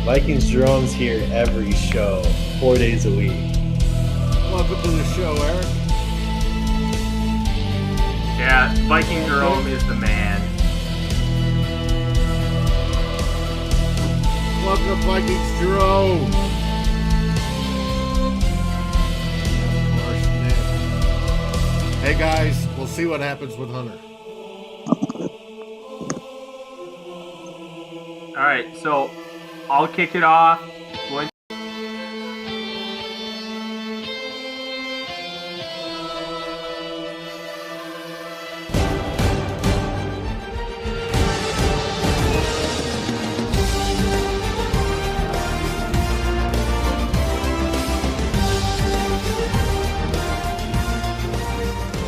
Vikings Jerome's here every show, 4 days a week. Welcome to the show, Eric. Yeah, Viking Jerome is the man. Welcome to Vikings Jerome. Hey guys, we'll see what happens with Hunter. All right, so I'll kick it off.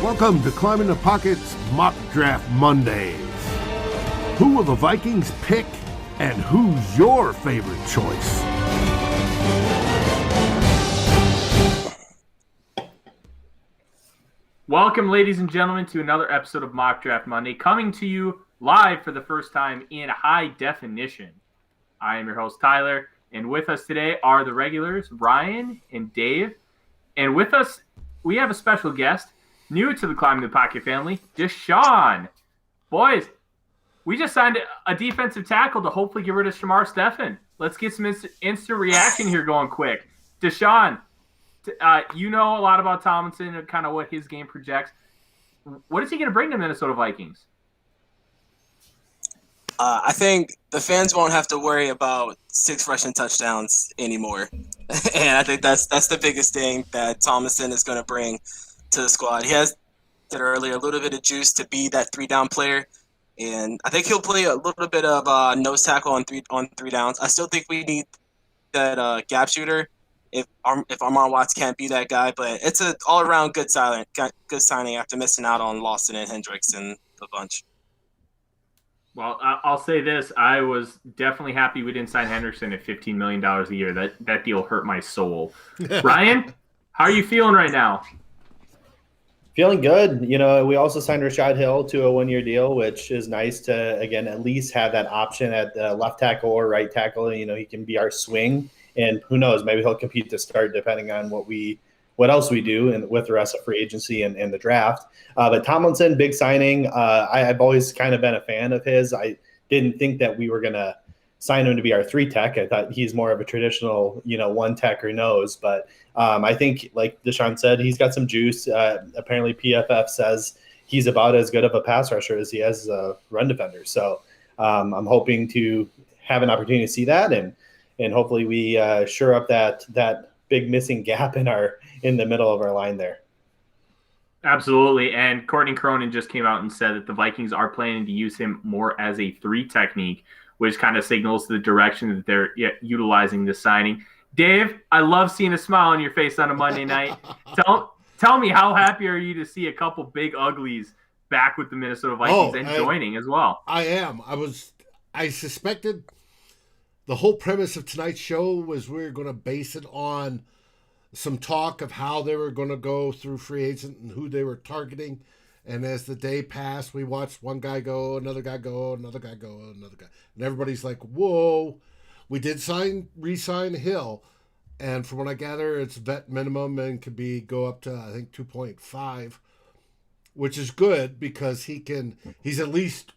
Welcome to Climbing the Pocket's Mock Draft Mondays. Who will the Vikings pick, and who's your favorite choice? Welcome, ladies and gentlemen, to another episode of Mock Draft Monday, coming to you live for the first time in high definition. I am your host, Tyler, and with us today are the regulars, Ryan and Dave. And with us, we have a special guest, new to the Climbing the Pocket family, Deshawn. Boys, we just signed a defensive tackle to hopefully get rid of Shamar Stephen. Let's get some instant reaction here going quick. Deshawn, you know a lot about Tomlinson and kind of what his game projects. What is he going to bring to Minnesota Vikings? I think the fans won't have to worry about 6 rushing touchdowns anymore. And I think that's the biggest thing that Tomlinson is going to bring to the squad. He has, said earlier, a little bit of juice to be that 3-down player. And I think he'll play a little bit of nose tackle on three downs. I still think we need that gap shooter if Armon Watts can't be that guy. But it's an all-around good signing after missing out on Lawson and Hendricks and the bunch. Well, I'll say this. I was definitely happy we didn't sign Henderson at $15 million a year. That deal hurt my soul. Ryan, how are you feeling right now? Feeling good. You know, we also signed Rashad Hill to a 1-year deal, which is nice to, again, at least have that option at left tackle or right tackle. You know, he can be our swing, and who knows, maybe he'll compete to start depending on what else we do and with the rest of free agency and the draft. But Tomlinson, big signing. I've always kind of been a fan of his. I didn't think that we were going to sign him to be our 3 tech. I thought he's more of a traditional, 1 tech or nose. But I think, like Deshawn said, he's got some juice. Apparently PFF says he's about as good of a pass rusher as he has a run defender. So I'm hoping to have an opportunity to see that. And hopefully we shore up that big missing gap in the middle of our line there. Absolutely. And Courtney Cronin just came out and said that the Vikings are planning to use him more as a 3 technique, which kind of signals the direction that they're utilizing this signing. Dave, I love seeing a smile on your face on a Monday night. Tell me, how happy are you to see a couple big uglies back with the Minnesota Vikings joining as well? I am. I suspected the whole premise of tonight's show was we were going to base it on some talk of how they were going to go through free agent and who they were targeting. And as the day passed, we watched one guy go, another guy go, another guy go, another guy. And everybody's like, whoa. We did re-sign Hill. And from what I gather, it's vet minimum and could go up to, I think, 2.5, which is good because he's at least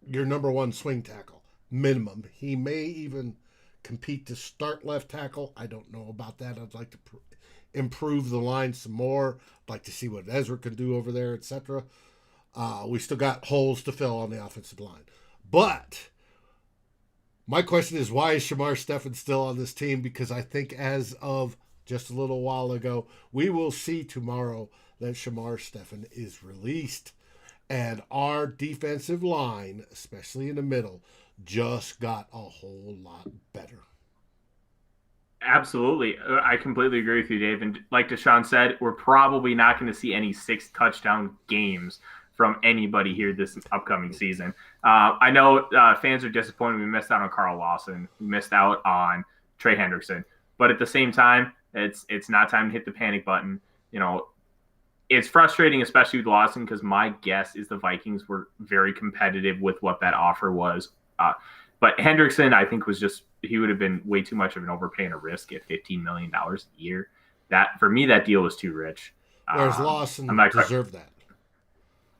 your number 1 swing tackle, minimum. He may even compete to start left tackle. I don't know about that. I'd like to improve the line some more. I'd like to see what Ezra can do over there, etc. We still got holes to fill on the offensive line. But my question is, why is Shamar Stephen still on this team? Because I think as of just a little while ago, we will see tomorrow that Shamar Stephen is released. And our defensive line, especially in the middle, just got a whole lot better. Absolutely. I completely agree with you, Dave. And like Deshawn said, we're probably not going to see any 6 touchdown games from anybody here this upcoming season. I know fans are disappointed we missed out on Carl Lawson. We missed out on Trey Hendrickson. But at the same time, it's not time to hit the panic button. It's frustrating, especially with Lawson, because my guess is the Vikings were very competitive with what that offer was. But Hendrickson, I think, was just he would have been way too much of an overpay and a risk at $15 million a year. That for me, that deal was too rich. Whereas Lawson deserved that.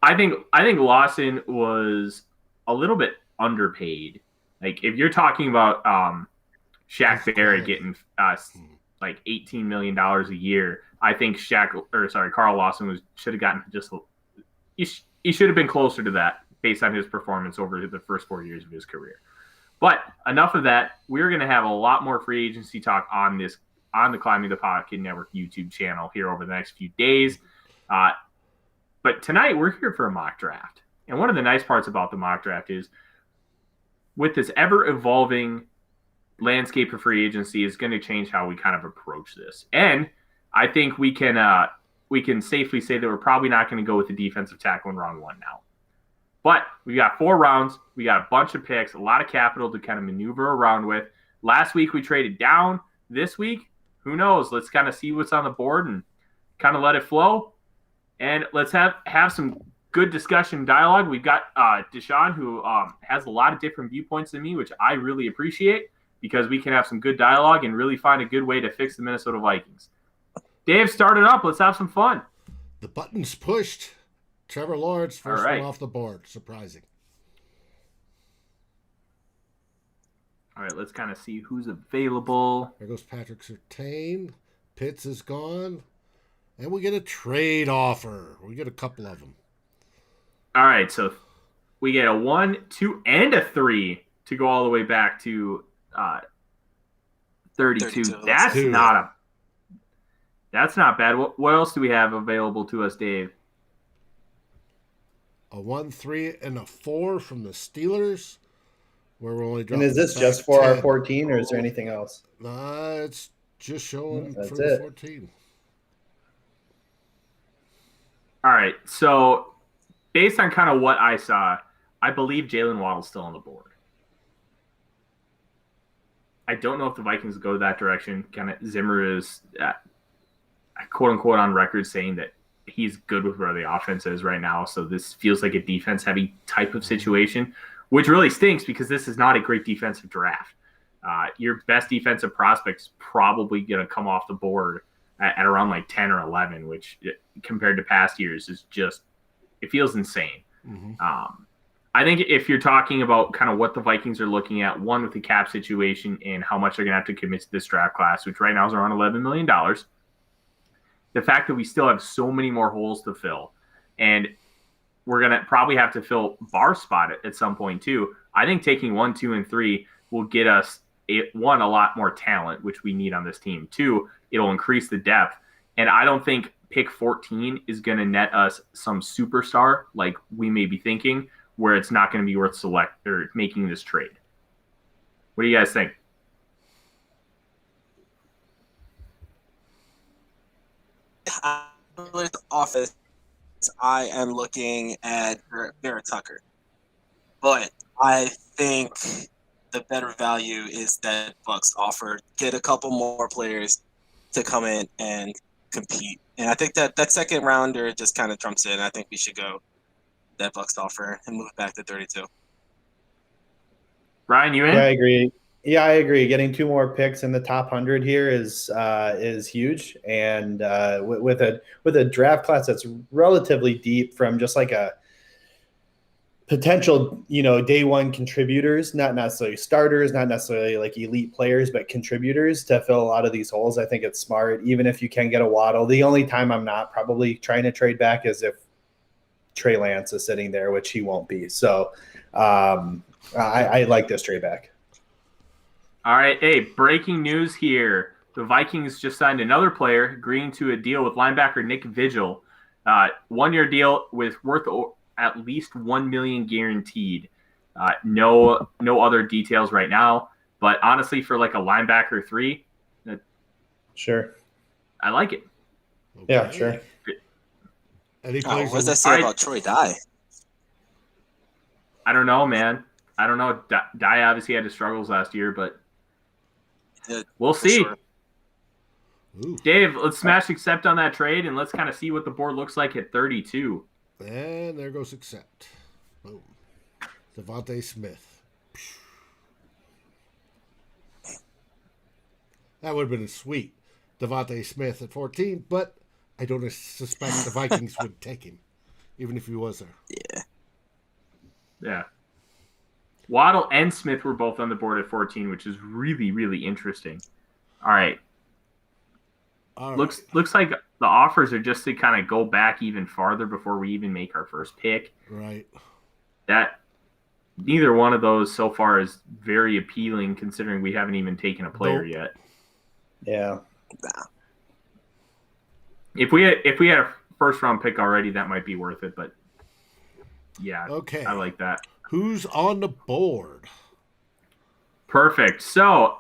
I think Lawson was a little bit underpaid. Like if you're talking about Shaq Barrett getting like $18 million a year, I think Carl Lawson should have gotten he should have been closer to that based on his performance over the first 4 years of his career. But enough of that. We're going to have a lot more free agency talk on the Climbing the Pocket Network YouTube channel here over the next few days. But tonight we're here for a mock draft. And one of the nice parts about the mock draft is with this ever-evolving landscape of free agency is going to change how we kind of approach this. And I think we can safely say that we're probably not going to go with the defensive tackle in round 1 now. But we got 4 rounds. We got a bunch of picks, a lot of capital to kind of maneuver around with. Last week we traded down. This week, who knows? Let's kind of see what's on the board and kind of let it flow. And let's have some good discussion dialogue. We've got Deshawn, who has a lot of different viewpoints than me, which I really appreciate because we can have some good dialogue and really find a good way to fix the Minnesota Vikings. Dave, start it up. Let's have some fun. The button's pushed. Trevor Lawrence, first one off the board. Surprising. All right, let's kind of see who's available. There goes Patrick Surtain. Pitts is gone. And we get a trade offer. We get a couple of them. All right, so we get a 1, 2, and a 3 to go all the way back to 32. That's not bad. What else do we have available to us, Dave? A 1, 3, and a 4 from the Steelers. Where we're only dropping. And is this just for 10. Our 14, or is there anything else? It's just showing That's for it. the 14. All right, so based on kind of what I saw, I believe Jalen Waddle's still on the board. I don't know if the Vikings go that direction. Kind of Zimmer is, quote unquote, on record saying that he's good with where the offense is right now. So this feels like a defense-heavy type of situation, which really stinks because this is not a great defensive draft. Your best defensive prospect is probably going to come off the board at around like 10 or 11, which compared to past years is just, it feels insane. Mm-hmm. I think if you're talking about kind of what the Vikings are looking at, one with the cap situation and how much they're going to have to commit to this draft class, which right now is around $11 million, the fact that we still have so many more holes to fill, and we're going to probably have to fill bar spot at some point too. I think taking 1, 2, and 3 will get us, a lot more talent, which we need on this team. 2, it'll increase the depth. And I don't think pick 14 is going to net us some superstar like we may be thinking, where it's not going to be worth making this trade. What do you guys think? With office, I am looking at Barrett Tucker, but I think the better value is that Bucs offer. Get a couple more players to come in and compete, and I think that second rounder just kind of trumps it. And I think we should go that Bucs offer and move back to 32. Ryan, you in? Yeah, I agree. Getting 2 more picks in the top 100 here is huge, and with a draft class that's relatively deep from just like a potential, day one contributors, not necessarily starters, not necessarily like elite players, but contributors to fill a lot of these holes. I think it's smart, even if you can get a Waddle. The only time I'm not probably trying to trade back is if Trey Lance is sitting there, which he won't be. So I like this trade back. All right. Hey, breaking news here. The Vikings just signed another player, agreeing to a deal with linebacker Nick Vigil. 1-year deal with worth at least $1 million guaranteed. No other details right now. But honestly, for like a linebacker 3, sure, I like it. Okay. Yeah, sure. And he what does that say about Troy Dye? I don't know, man. I don't know. Dye obviously had his struggles last year, but we'll see. Sure. Dave, let's smash accept on that trade, and let's kind of see what the board looks like at 32. And there goes accept. Boom. Deontay Smith. That would have been sweet. Deontay Smith at 14, but I don't suspect the Vikings would take him, even if he was there. Yeah. Yeah. Waddle and Smith were both on the board at 14, which is really, really interesting. All right. Looks like the offers are just to kind of go back even farther before we even make our first pick. Right. That neither one of those so far is very appealing, considering we haven't even taken a player yet. Yeah. Nah. If we had a first round pick already, that might be worth it. But yeah, okay, I like that. Who's on the board? Perfect. So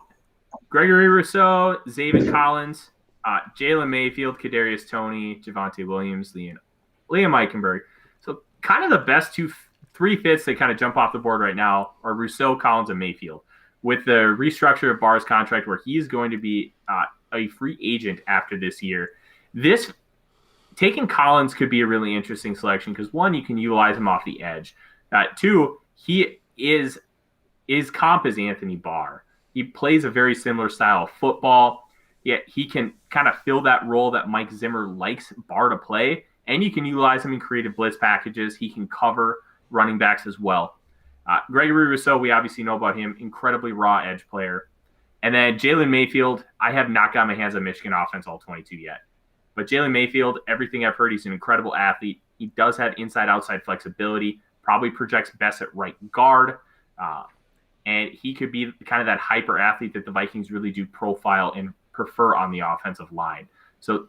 Gregory Rousseau, Zaven Collins, Jalen Mayfield, Kadarius Toney, Javonte Williams, Liam Eichenberg. So kind of the best three fits that kind of jump off the board right now are Rousseau, Collins, and Mayfield. With the restructure of Barr's contract where he's going to be a free agent after this year, taking Collins could be a really interesting selection because, one, you can utilize him off the edge. Two, he is comp as Anthony Barr. He plays a very similar style of football, yet he can kind of fill that role that Mike Zimmer likes Barr to play, and you can utilize him in creative blitz packages. He can cover running backs as well. Gregory Rousseau, we obviously know about him, incredibly raw edge player. And then Jalen Mayfield, I have not got my hands on Michigan offense all 22 yet. But Jalen Mayfield, everything I've heard, he's an incredible athlete. He does have inside-outside flexibility, probably projects best at right guard. And he could be kind of that hyper athlete that the Vikings really do profile and prefer on the offensive line. So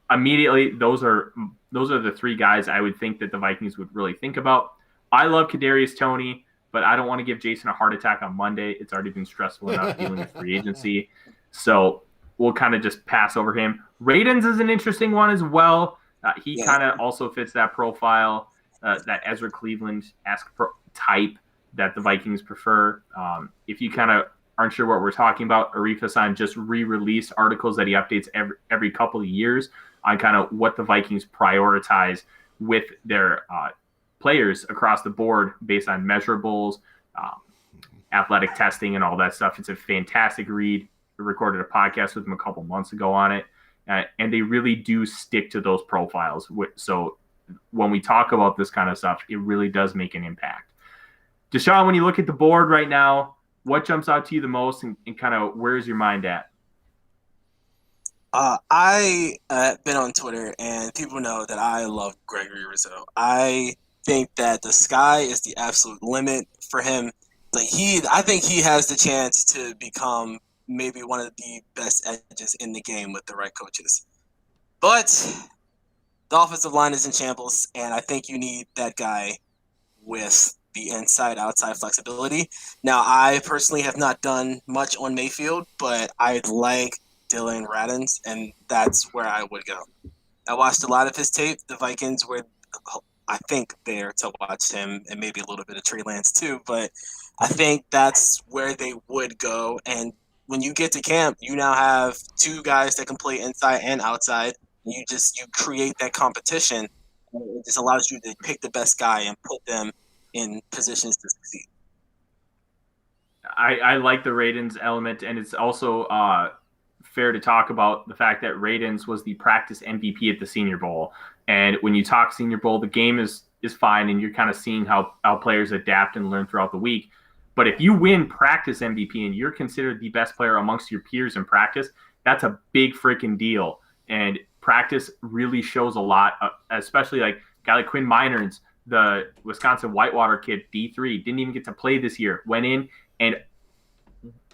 immediately, those are the three guys I would think that the Vikings would really think about. I love Kadarius Toney, but I don't want to give Jason a heart attack on Monday. It's already been stressful enough dealing with free agency. So we'll kind of just pass over him. Radens is an interesting one as well. He kind of also fits that profile, that Ezra Cleveland-esque type that the Vikings prefer. If you kind of aren't sure what we're talking about, Arif Hassan just re-released articles that he updates every couple of years on kind of what the Vikings prioritize with their players across the board based on measurables, athletic testing, and all that stuff. It's a fantastic read. We recorded a podcast with him a couple months ago on it, and they really do stick to those profiles. So when we talk about this kind of stuff, it really does make an impact. Deshaun, when you look at the board right now, what jumps out to you the most, and kind of where's your mind at? I have been on Twitter, and people know that I love Gregory Rousseau. I think that the sky is the absolute limit for him. I think he has the chance to become maybe one of the best edges in the game with the right coaches. But the offensive line is in shambles, and I think you need that guy with the inside-outside flexibility. Now, I personally have not done much on Mayfield, but I like Dylan Radins, and that's where I would go. I watched a lot of his tape. The Vikings were, I think, there to watch him, and maybe a little bit of Trey Lance too, but I think that's where they would go. And when you get to camp, you now have two guys that can play inside and outside. You create that competition. It just allows you to pick the best guy and put them in positions to succeed. I like the Radins element, and it's also fair to talk about the fact that Radins was the practice MVP at the Senior Bowl. And when you talk Senior Bowl, the game is fine, and you're kind of seeing how players adapt and learn throughout the week. But if you win practice MVP and you're considered the best player amongst your peers in practice, that's a big freaking deal. And practice really shows a lot, especially like a guy like Quinn Miners, the Wisconsin Whitewater kid, D3, didn't even get to play this year, went in, and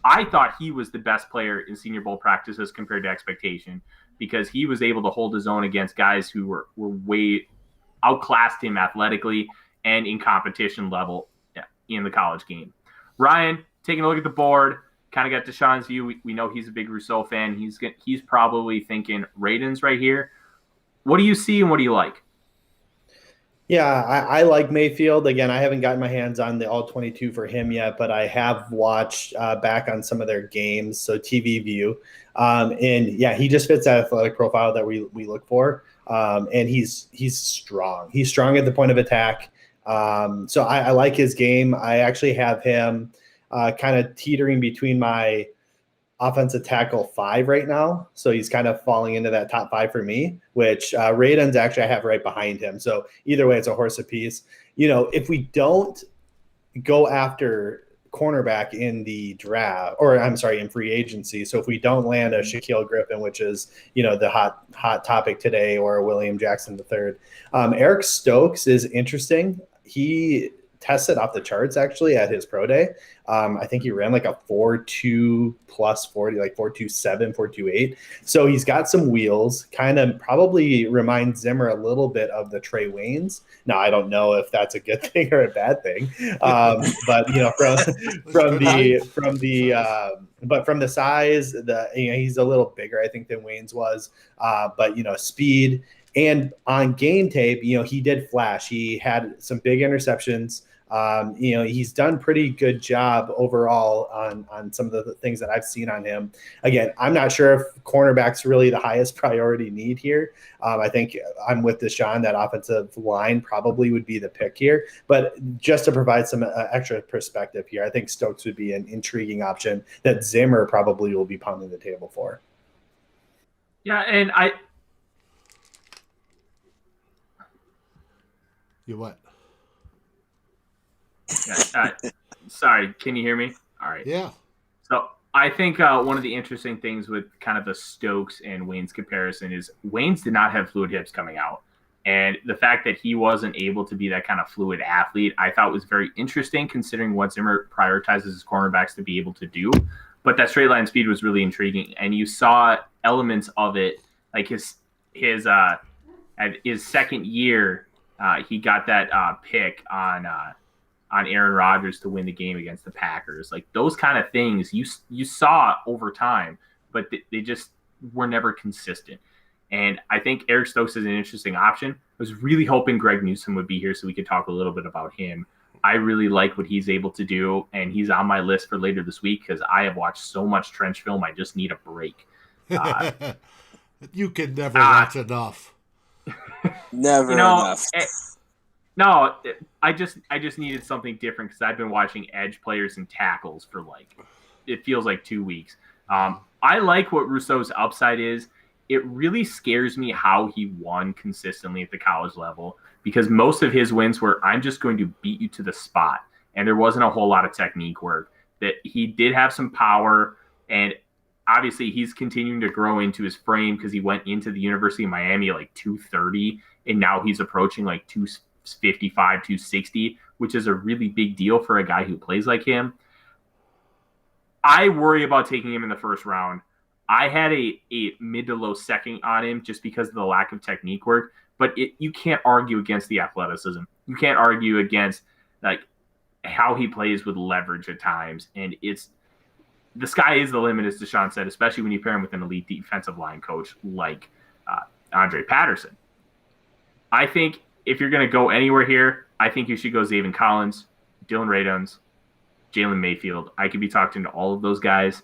I thought he was the best player in Senior Bowl practices compared to expectation because he was able to hold his own against guys who were way outclassed him athletically and in competition level in the college game. Ryan, taking a look at the board, kind of got Deshaun's view. We know he's a big Rousseau fan. He's probably thinking Radins right here. What do you see and what do you like? Yeah, I like Mayfield. Again, I haven't gotten my hands on the all-22 for him yet, but I have watched back on some of their games, so TV view. And, yeah, he just fits that athletic profile that we look for. And he's strong. He's strong at the point of attack. So I like his game. I actually have him kind of teetering between my offensive tackle 5 right now. So he's kind of falling into that top 5 for me, which Radon's actually I have right behind him. So either way, it's a horse apiece. If we don't go after cornerback in the draft, or I'm sorry, in free agency. So if we don't land a Shaquille Griffin, which is, the hot topic today, or William Jackson III, Eric Stokes is interesting. He tested off the charts actually at his pro day. I think he ran like a 4.2 plus 40, like 4.27, 4.28. So he's got some wheels, kind of probably reminds Zimmer a little bit of the Trey Waynes. Now, I don't know if that's a good thing or a bad thing. But from the size, he's a little bigger, I think, than Waynes was. But speed. And on game tape, he did flash. He had some big interceptions. He's done pretty good job overall on some of the things that I've seen on him. Again, I'm not sure if cornerback's really the highest priority need here. I think I'm with Deshawn that offensive line probably would be the pick here. But just to provide some extra perspective here, I think Stokes would be an intriguing option that Zimmer probably will be pounding the table for. Yeah, and You what? Yeah, sorry, can you hear me? All right. Yeah. So I think one of the interesting things with kind of the Stokes and Wayne's comparison is Wayne's did not have fluid hips coming out. And the fact that he wasn't able to be that kind of fluid athlete, I thought was very interesting considering what Zimmer prioritizes his cornerbacks to be able to do. But that straight line speed was really intriguing. And you saw elements of it, like his second year, he got that pick on Aaron Rodgers to win the game against the Packers. Like those kind of things you saw over time, but they just were never consistent. And I think Eric Stokes is an interesting option. I was really hoping Greg Newsome would be here so we could talk a little bit about him. I really like what he's able to do, and he's on my list for later this week because I have watched so much trench film. I just need a break. You can never watch enough. Never enough. No, I just needed something different because I've been watching edge players and tackles for it feels like 2 weeks. I like what Rousseau's upside is. It really scares me how he won consistently at the college level because most of his wins were I'm just going to beat you to the spot, and there wasn't a whole lot of technique work. That he did have some power, and obviously he's continuing to grow into his frame because he went into the University of Miami at like 230, and now he's approaching like 255, 260, which is a really big deal for a guy who plays like him. I worry about taking him in the first round. I had a mid to low second on him just because of the lack of technique work, but you can't argue against the athleticism. You can't argue against how he plays with leverage at times. And the sky is the limit, as Deshawn said, especially when you pair him with an elite defensive line coach like Andre Patterson. I think if you're going to go anywhere here, I think you should go Zaven Collins, Dylan Radunz, Jalen Mayfield. I could be talking to all of those guys.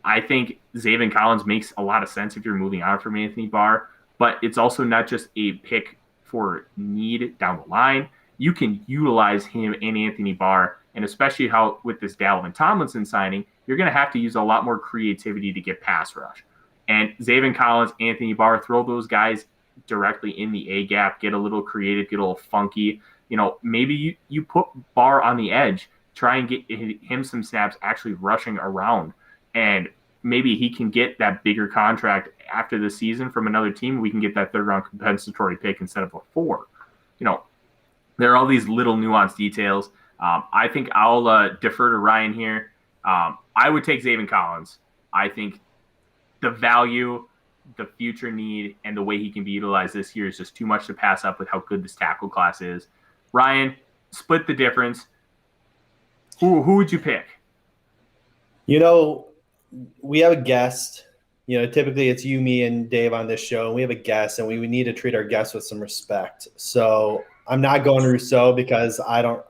I think Zaven Collins makes a lot of sense if you're moving on from Anthony Barr, but it's also not just a pick for need down the line. You can utilize him and Anthony Barr, and especially how with this Dalvin Tomlinson signing, you're going to have to use a lot more creativity to get pass rush. And Zaven Collins, Anthony Barr, throw those guys directly in the A gap, get a little creative, get a little funky. Maybe you put Barr on the edge, try and get him some snaps actually rushing around. And maybe he can get that bigger contract after the season from another team. We can get that third round compensatory pick instead of a 4. There are all these little nuanced details. I think I'll defer to Ryan here. I would take Zaven Collins. I think the value, the future need, and the way he can be utilized this year is just too much to pass up with how good this tackle class is. Ryan, split the difference. Who would you pick? We have a guest. Typically it's you, me, and Dave on this show, and we have a guest, and we need to treat our guests with some respect. So I'm not going Rousseau because I don't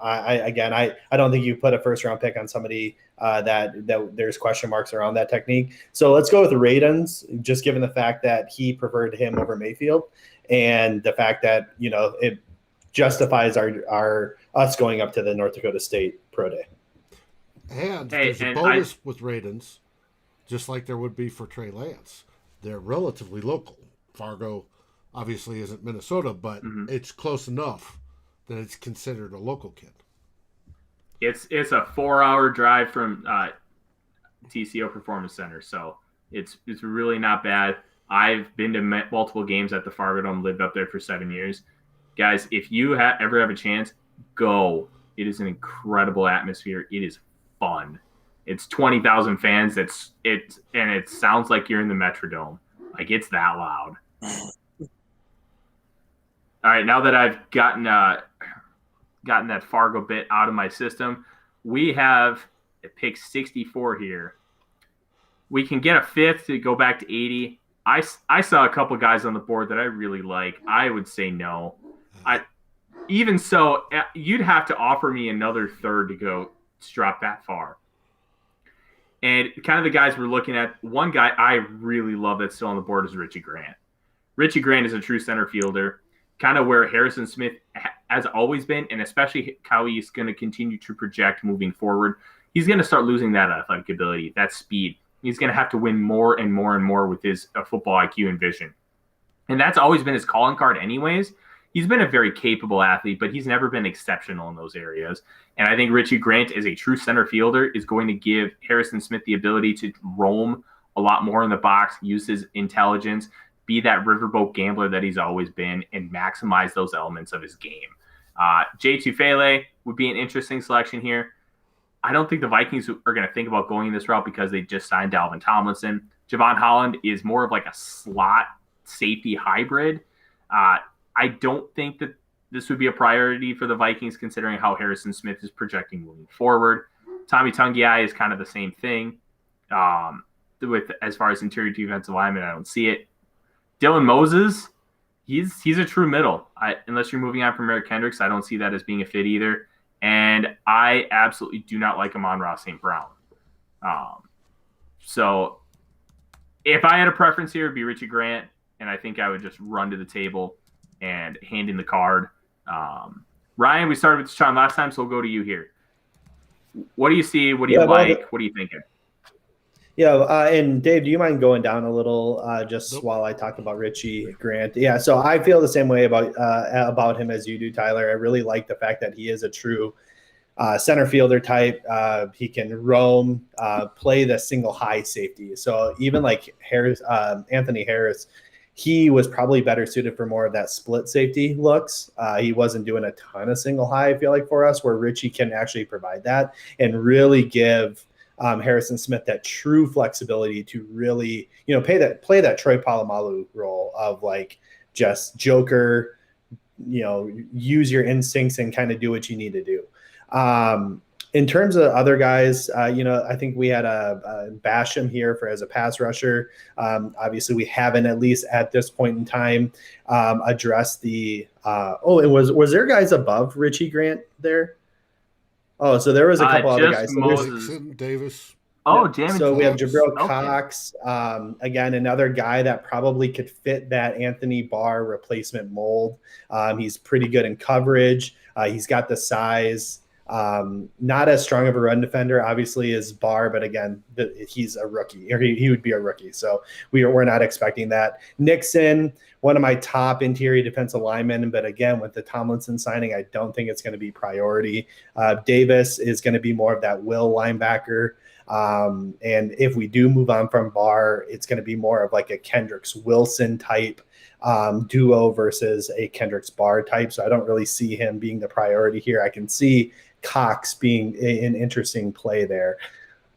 think you put a first round pick on somebody that there's question marks around that technique. So let's go with Radunz, just given the fact that he preferred him over Mayfield, and the fact that it justifies our us going up to the North Dakota State Pro Day. And there's a bonus with Radunz. just like there would be for Trey Lance. They're relatively local. Fargo obviously isn't Minnesota, but it's close enough that it's considered a local kid. It's a 4-hour drive from TCO Performance Center, so it's really not bad. I've been to multiple games at the Fargo Dome, lived up there for 7 years. Guys, if you ever have a chance, go. It is an incredible atmosphere. It is fun. It's 20,000 fans. And it sounds like you're in the Metrodome. Like, it's that loud. All right, now that I've gotten that Fargo bit out of my system, we have a pick 64 here. We can get a fifth to go back to 80. I saw a couple guys on the board that I really like. I would say no. Even so, you'd have to offer me another third to go drop that far. And kind of the guys we're looking at, one guy I really love that's still on the board is Richie Grant. Richie Grant is a true center fielder, kind of where Harrison Smith has always been, and especially how he's going to continue to project moving forward. He's going to start losing that athletic ability, that speed. He's going to have to win more and more and more with his football IQ and vision. And that's always been his calling card anyways. He's been a very capable athlete, but he's never been exceptional in those areas. And I think Richie Grant, as a true center fielder, is going to give Harrison Smith the ability to roam a lot more in the box, use his intelligence, be that riverboat gambler that he's always been, and maximize those elements of his game. Jay Tufele would be an interesting selection here. I don't think the Vikings are going to think about going this route because they just signed Dalvin Tomlinson. Javon Holland is more of like a slot safety hybrid. I don't think that this would be a priority for the Vikings considering how Harrison Smith is projecting moving forward. Tommy Tungiai is kind of the same thing. With as far as interior defensive lineman, I don't see it. Dylan Moses, he's a true middle. Unless you're moving on from Eric Kendricks, I don't see that as being a fit either. And I absolutely do not like Amon-Ra St. Brown. So if I had a preference here, it would be Richie Grant, and I think I would just run to the table and hand in the card. Ryan, we started with Deshaun last time, so we'll go to you here. What do you see? What do you like? What are you thinking? Yeah, and Dave, do you mind going down a little while I talk about Richie Grant? Yeah, so I feel the same way about him as you do, Tyler. I really like the fact that he is a true center fielder type. He can roam, play the single high safety. So even like Anthony Harris, he was probably better suited for more of that split safety looks. He wasn't doing a ton of single high, I feel like, for us, where Richie can actually provide that and really give Harrison Smith that true flexibility to really, play that Troy Polamalu role of like just joker, use your instincts and kind of do what you need to do. In terms of other guys, I think we had a Basham here as a pass rusher. Obviously, we haven't, at least at this point in time, addressed the. And was there guys above Richie Grant there? Oh, so there was a couple other guys. So Davis. Oh, damn. So we have Jabril Cox, again, another guy that probably could fit that Anthony Barr replacement mold. He's pretty good in coverage. He's got the size. Not as strong of a run defender, obviously, as Barr, but again, he's a rookie, or he would be a rookie. So we're not expecting that. Nixon, one of my top interior defensive linemen, but again, with the Tomlinson signing, I don't think it's going to be priority. Davis is going to be more of that will linebacker. And if we do move on from Barr, it's going to be more of like a Kendricks Wilson type duo versus a Kendricks Barr type. So I don't really see him being the priority here. I can see Cox being an interesting play there.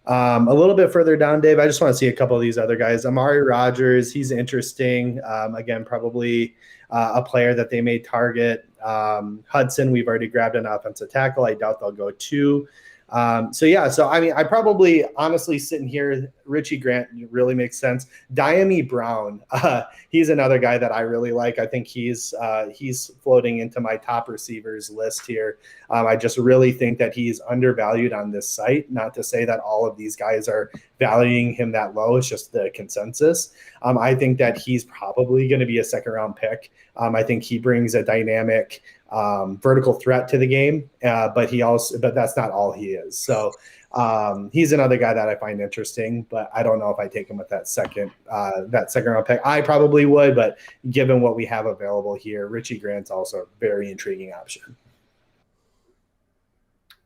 A little bit further down, Dave, I just want to see a couple of these other guys. Amari Rogers, he's interesting. Again, probably a player that they may target. Hudson, we've already grabbed an offensive tackle. I doubt they'll go two. I probably honestly sitting here, Richie Grant really makes sense. Diami Brown, he's another guy that I really like. I think he's floating into my top receivers list here. I just really think that he's undervalued on this site. Not to say that all of these guys are valuing him that low. It's just the consensus. I think that he's probably going to be a second round pick. I think he brings a dynamic vertical threat to the game, but that's not all he is. So he's another guy that I find interesting, but I don't know if I take him with that second round pick. I probably would, but given what we have available here, Richie Grant's also a very intriguing option.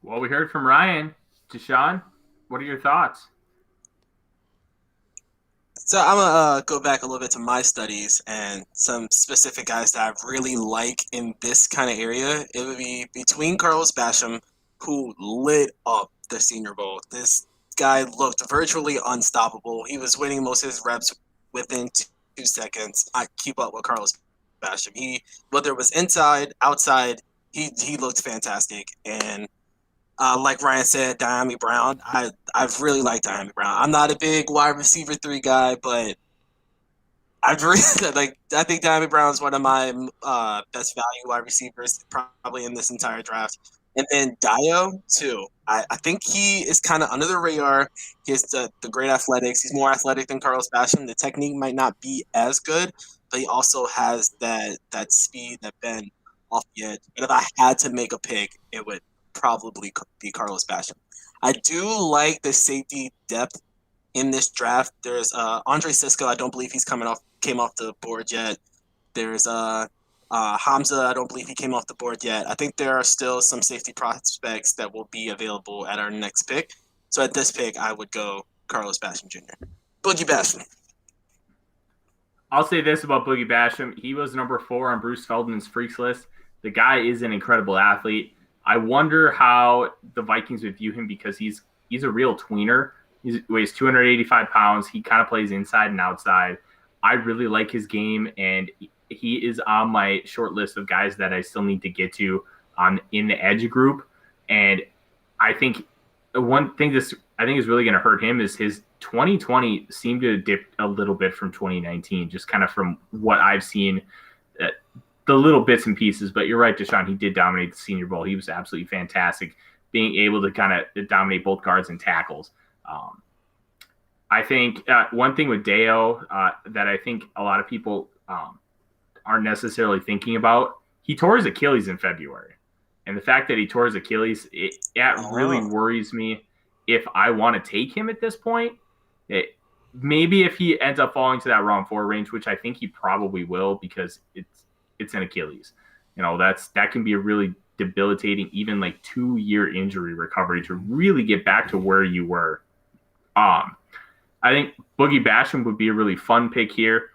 Well, we heard from Ryan. Deshaun, what are your thoughts? So I'm going to go back a little bit to my studies and some specific guys that I really like in this kind of area. It would be between Carlos Basham, who lit up the Senior Bowl. This guy looked virtually unstoppable. He was winning most of his reps within 2 seconds. I keep up with Carlos Basham. Whether it was inside, outside, he looked fantastic. And like Ryan said, Dyami Brown. I've really liked Dyami Brown. I'm not a big wide receiver 3 guy, but I think Dyami Brown is one of my best value wide receivers probably in this entire draft. And then Dio too. I think he is kind of under the radar. He has the great athletics. He's more athletic than Carlos Basham. The technique might not be as good, but he also has that speed, that bend off the edge. But if I had to make a pick, it would probably be Carlos Basham. I do like the safety depth in this draft. There's Andre Sisco. I don't believe he's came off the board yet. There's Hamza. I don't believe he came off the board yet. I think there are still some safety prospects that will be available at our next pick. So at this pick, I would go Carlos Basham Jr. Boogie Basham. I'll say this about Boogie Basham. He was number 4 on Bruce Feldman's Freaks list. The guy is an incredible athlete. I wonder how the Vikings would view him because he's a real tweener. He weighs 285 pounds. He kind of plays inside and outside. I really like his game, and he is on my short list of guys that I still need to get to in the edge group. And I think one thing is really going to hurt him is his 2020 seemed to have dipped a little bit from 2019, just kind of from what I've seen. The little bits and pieces, but you're right, Deshaun. He did dominate the Senior Bowl. He was absolutely fantastic, being able to kind of dominate both guards and tackles. I think one thing with Deo that I think a lot of people aren't necessarily thinking about, he tore his Achilles in February. And the fact that he tore his Achilles, that really worries me if I want to take him at this point. Maybe if he ends up falling to that round 4 range, which I think he probably will because it's an Achilles. That can be a really debilitating, even like 2-year injury recovery to really get back to where you were. I think Boogie Basham would be a really fun pick here.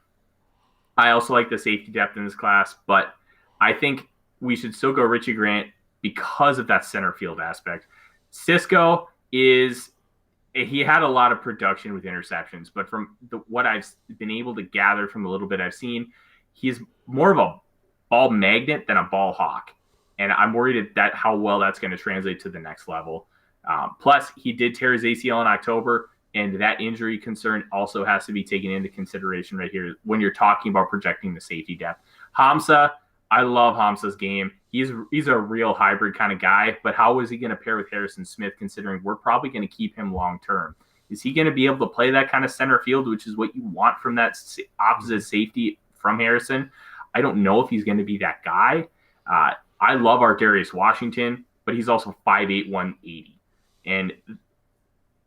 I also like the safety depth in this class, but I think we should still go Richie Grant because of that center field aspect. Sisco he had a lot of production with interceptions, but from what I've been able to gather from the little bit I've seen, he's more of a ball magnet than a ball hawk. And I'm worried that how well that's going to translate to the next level. Plus, he did tear his ACL in October, and that injury concern also has to be taken into consideration right here when you're talking about projecting the safety depth. Hamza, I love Hamza's game. He's a real hybrid kind of guy, but how is he going to pair with Harrison Smith considering we're probably going to keep him long term? Is he going to be able to play that kind of center field, which is what you want from that opposite safety from Harrison? I don't know if he's going to be that guy. I love our Darius Washington, but he's also 5'8", 180. And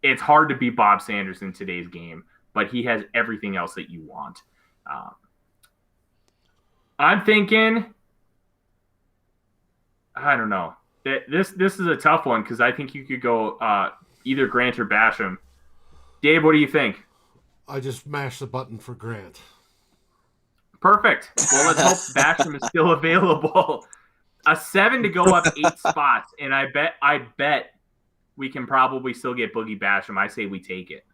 it's hard to beat Bob Sanders in today's game, but he has everything else that you want. I'm thinking, I don't know. This is a tough one because I think you could go either Grant or Basham. Dave, what do you think? I just mashed the button for Grant. Perfect. Well, let's hope Basham is still available. A 7 to go up 8 spots, and I bet we can probably still get Boogie Basham. I say we take it.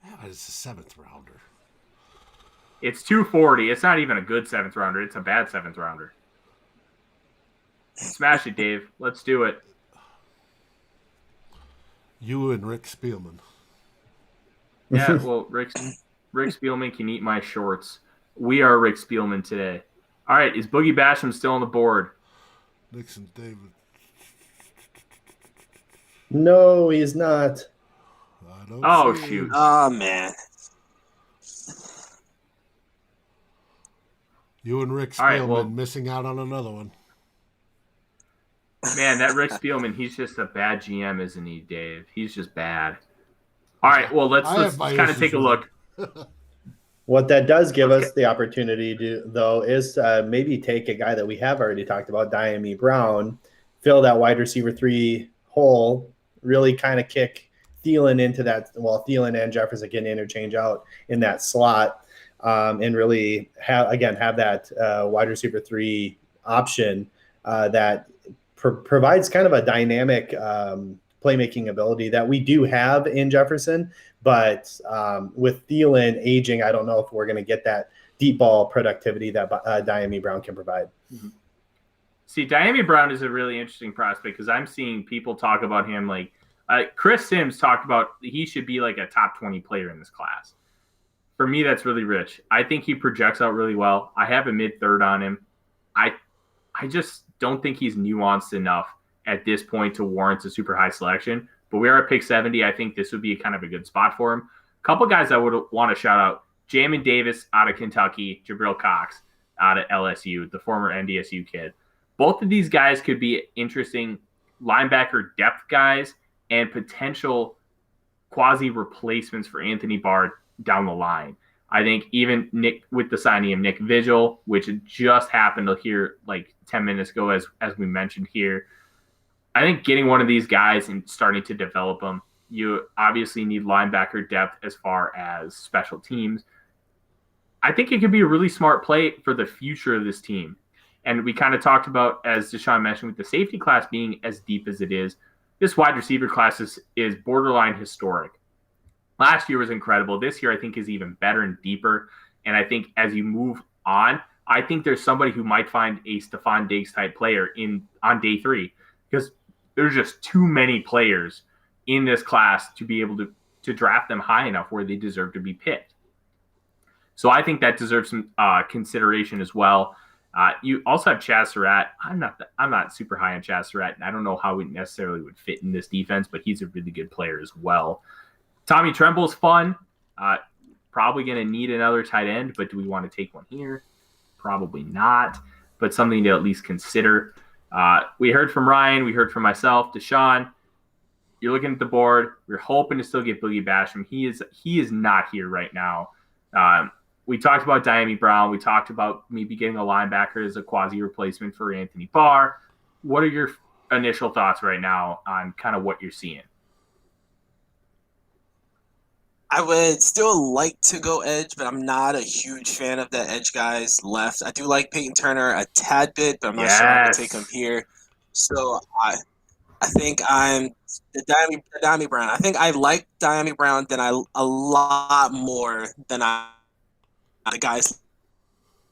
Yeah, it's a 7th rounder. It's 240. It's not even a good 7th rounder. It's a bad 7th rounder. Smash it, Dave. Let's do it. You and Rick Spielman. Yeah, well, Rick Spielman can eat my shorts. We are Rick Spielman today. All right, is Boogie Basham still on the board? Nixon David. No, he's not. Shoot. Oh, man. You and Rick All right, Spielman well- missing out on another one. Man, that Rick Spielman, he's just a bad GM, isn't he, Dave? He's just bad. All right, well, let's kind of take a look. What that does give us the opportunity to, though, is maybe take a guy that we have already talked about, Diami Brown, fill that wide receiver 3 hole, really kind of kick Thielen into that. Well, Thielen and Jefferson can interchange out in that slot, and really have that wide receiver 3 option that provides kind of a dynamic playmaking ability that we do have in Jefferson. But with Thielen aging, I don't know if we're going to get that deep ball productivity that Diami Brown can provide. Mm-hmm. See, Diami Brown is a really interesting prospect because I'm seeing people talk about him like Chris Sims talked about he should be like a top 20 player in this class. For me, that's really rich. I think he projects out really well. I have a mid-third on him. I just don't think he's nuanced enough at this point to warrant a super high selection. But we are at pick 70. I think this would be kind of a good spot for him. A couple guys I would want to shout out. Jamin Davis out of Kentucky, Jabril Cox out of LSU, the former NDSU kid. Both of these guys could be interesting linebacker depth guys and potential quasi replacements for Anthony Barr down the line. I think even Nick, with the signing of Nick Vigil, which just happened here like 10 minutes ago, as we mentioned here, I think getting one of these guys and starting to develop them, you obviously need linebacker depth as far as special teams. I think it could be a really smart play for the future of this team. And we kind of talked about, as Deshawn mentioned, with the safety class being as deep as it is, this wide receiver class is borderline historic. Last year was incredible. This year, I think, is even better and deeper. And I think as you move on, I think there's somebody who might find a Stephon Diggs type player on day 3, because there's just too many players in this class to be able to draft them high enough where they deserve to be picked. So I think that deserves some consideration as well. You also have Chaz Surratt. I'm not super high on Chaz Surratt, and I don't know how he necessarily would fit in this defense, but he's a really good player as well. Tommy Tremble's fun. Probably going to need another tight end, but do we want to take one here? Probably not, but something to at least consider. We heard from Ryan. We heard from myself. Deshawn, you're looking at the board. We're hoping to still get Boogie Basham. He is not here right now. We talked about Diami Brown. We talked about maybe getting a linebacker as a quasi replacement for Anthony Barr. What are your initial thoughts right now on kind of what you're seeing? I would still like to go edge, but I'm not a huge fan of the edge guys left. I do like Peyton Turner a tad bit, but I'm not sure I would take him here. So I think I'm the Diami Brown. I think I like Diami Brown a lot more than the guys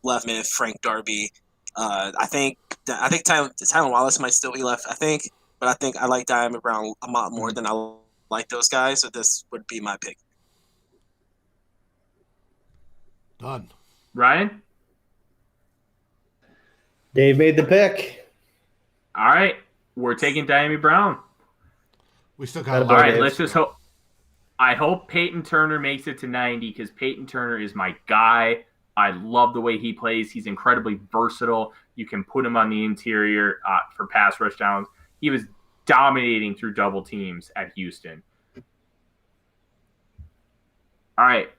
left, man. Frank Darby. I think Tylen Wallace might still be left. But I think I like Diami Brown a lot more than I like those guys. So this would be my pick. Done. Ryan? Dave made the pick. All right. We're taking Diami Brown. We still got all right, let's just hope. I hope Peyton Turner makes it to 90 because Peyton Turner is my guy. I love the way he plays. He's incredibly versatile. You can put him on the interior for pass rush downs. He was dominating through double teams at Houston. All right.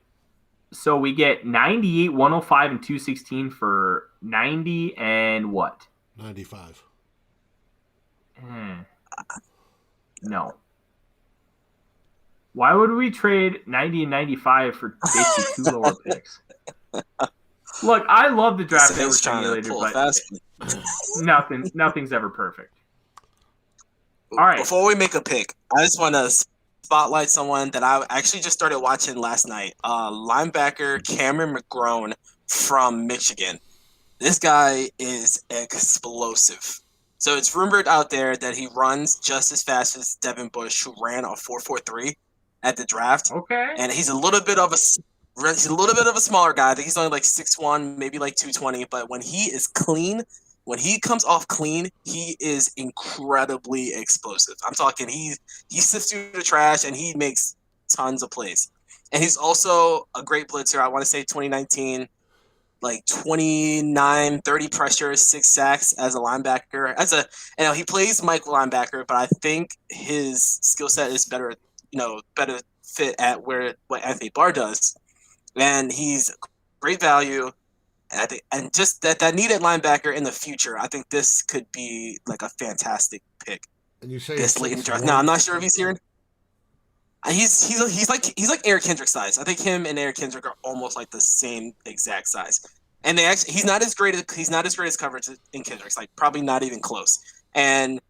So we get 98, 105, and 216 for 90 and what? 95. No. Why would we trade 90 and 95 for basically 2 lower picks? Look, I love the draft that was simulated, but nothing's ever perfect. All right. Before we make a pick, I just want to spotlight someone that I actually just started watching last night. Linebacker Cameron Mcgrone from Michigan. This guy is explosive. So it's rumored out there that he runs just as fast as Devin Bush, who ran a 4.43 at the draft. Okay. And he's a little bit of a smaller guy. I think he's only like 6'1", maybe like 220. But when he is clean, when he comes off clean, he is incredibly explosive. I'm talking he sifts through the trash and he makes tons of plays. And he's also a great blitzer. I want to say 2019 like 29, 30 pressures, 6 sacks as a linebacker. He plays Mike linebacker, but I think his skill set is better fit at what Anthony Barr does. And he's great value. And just that needed linebacker in the future, I think this could be like a fantastic pick. And you say this late in the draft. Now I'm not sure if he's here. He's like Eric Kendrick size. I think him and Eric Kendrick are almost like the same exact size. And he's not as great as coverage in Kendrick's, like probably not even close. And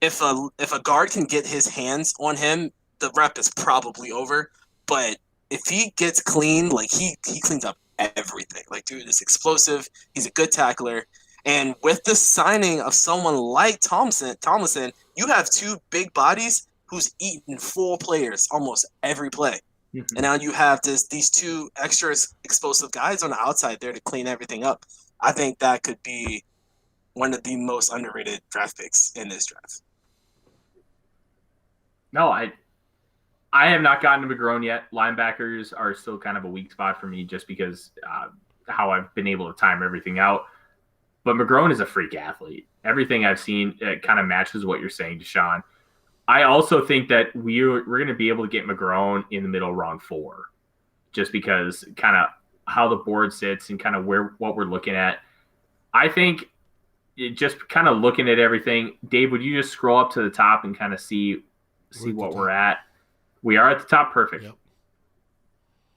if a guard can get his hands on him, the rep is probably over. But if he gets clean, like he cleans up everything. Like, dude is explosive. He's a good tackler. And with the signing of someone like Tomlinson, you have two big bodies who's eaten full players almost every play. Mm-hmm. And now you have these two extra explosive guys on the outside there to clean everything up. I think that could be one of the most underrated draft picks in this draft. No, I have not gotten to Mcgrone yet. Linebackers are still kind of a weak spot for me just because how I've been able to time everything out. But Mcgrone is a freak athlete. Everything I've seen kind of matches what you're saying, Deshawn. I also think that we're going to be able to get Mcgrone in the middle of round 4, just because kind of how the board sits and kind of what we're looking at. I think just kind of looking at everything, Dave, would you just scroll up to the top and kind of see what we're at? We are at the top. Perfect. Yep.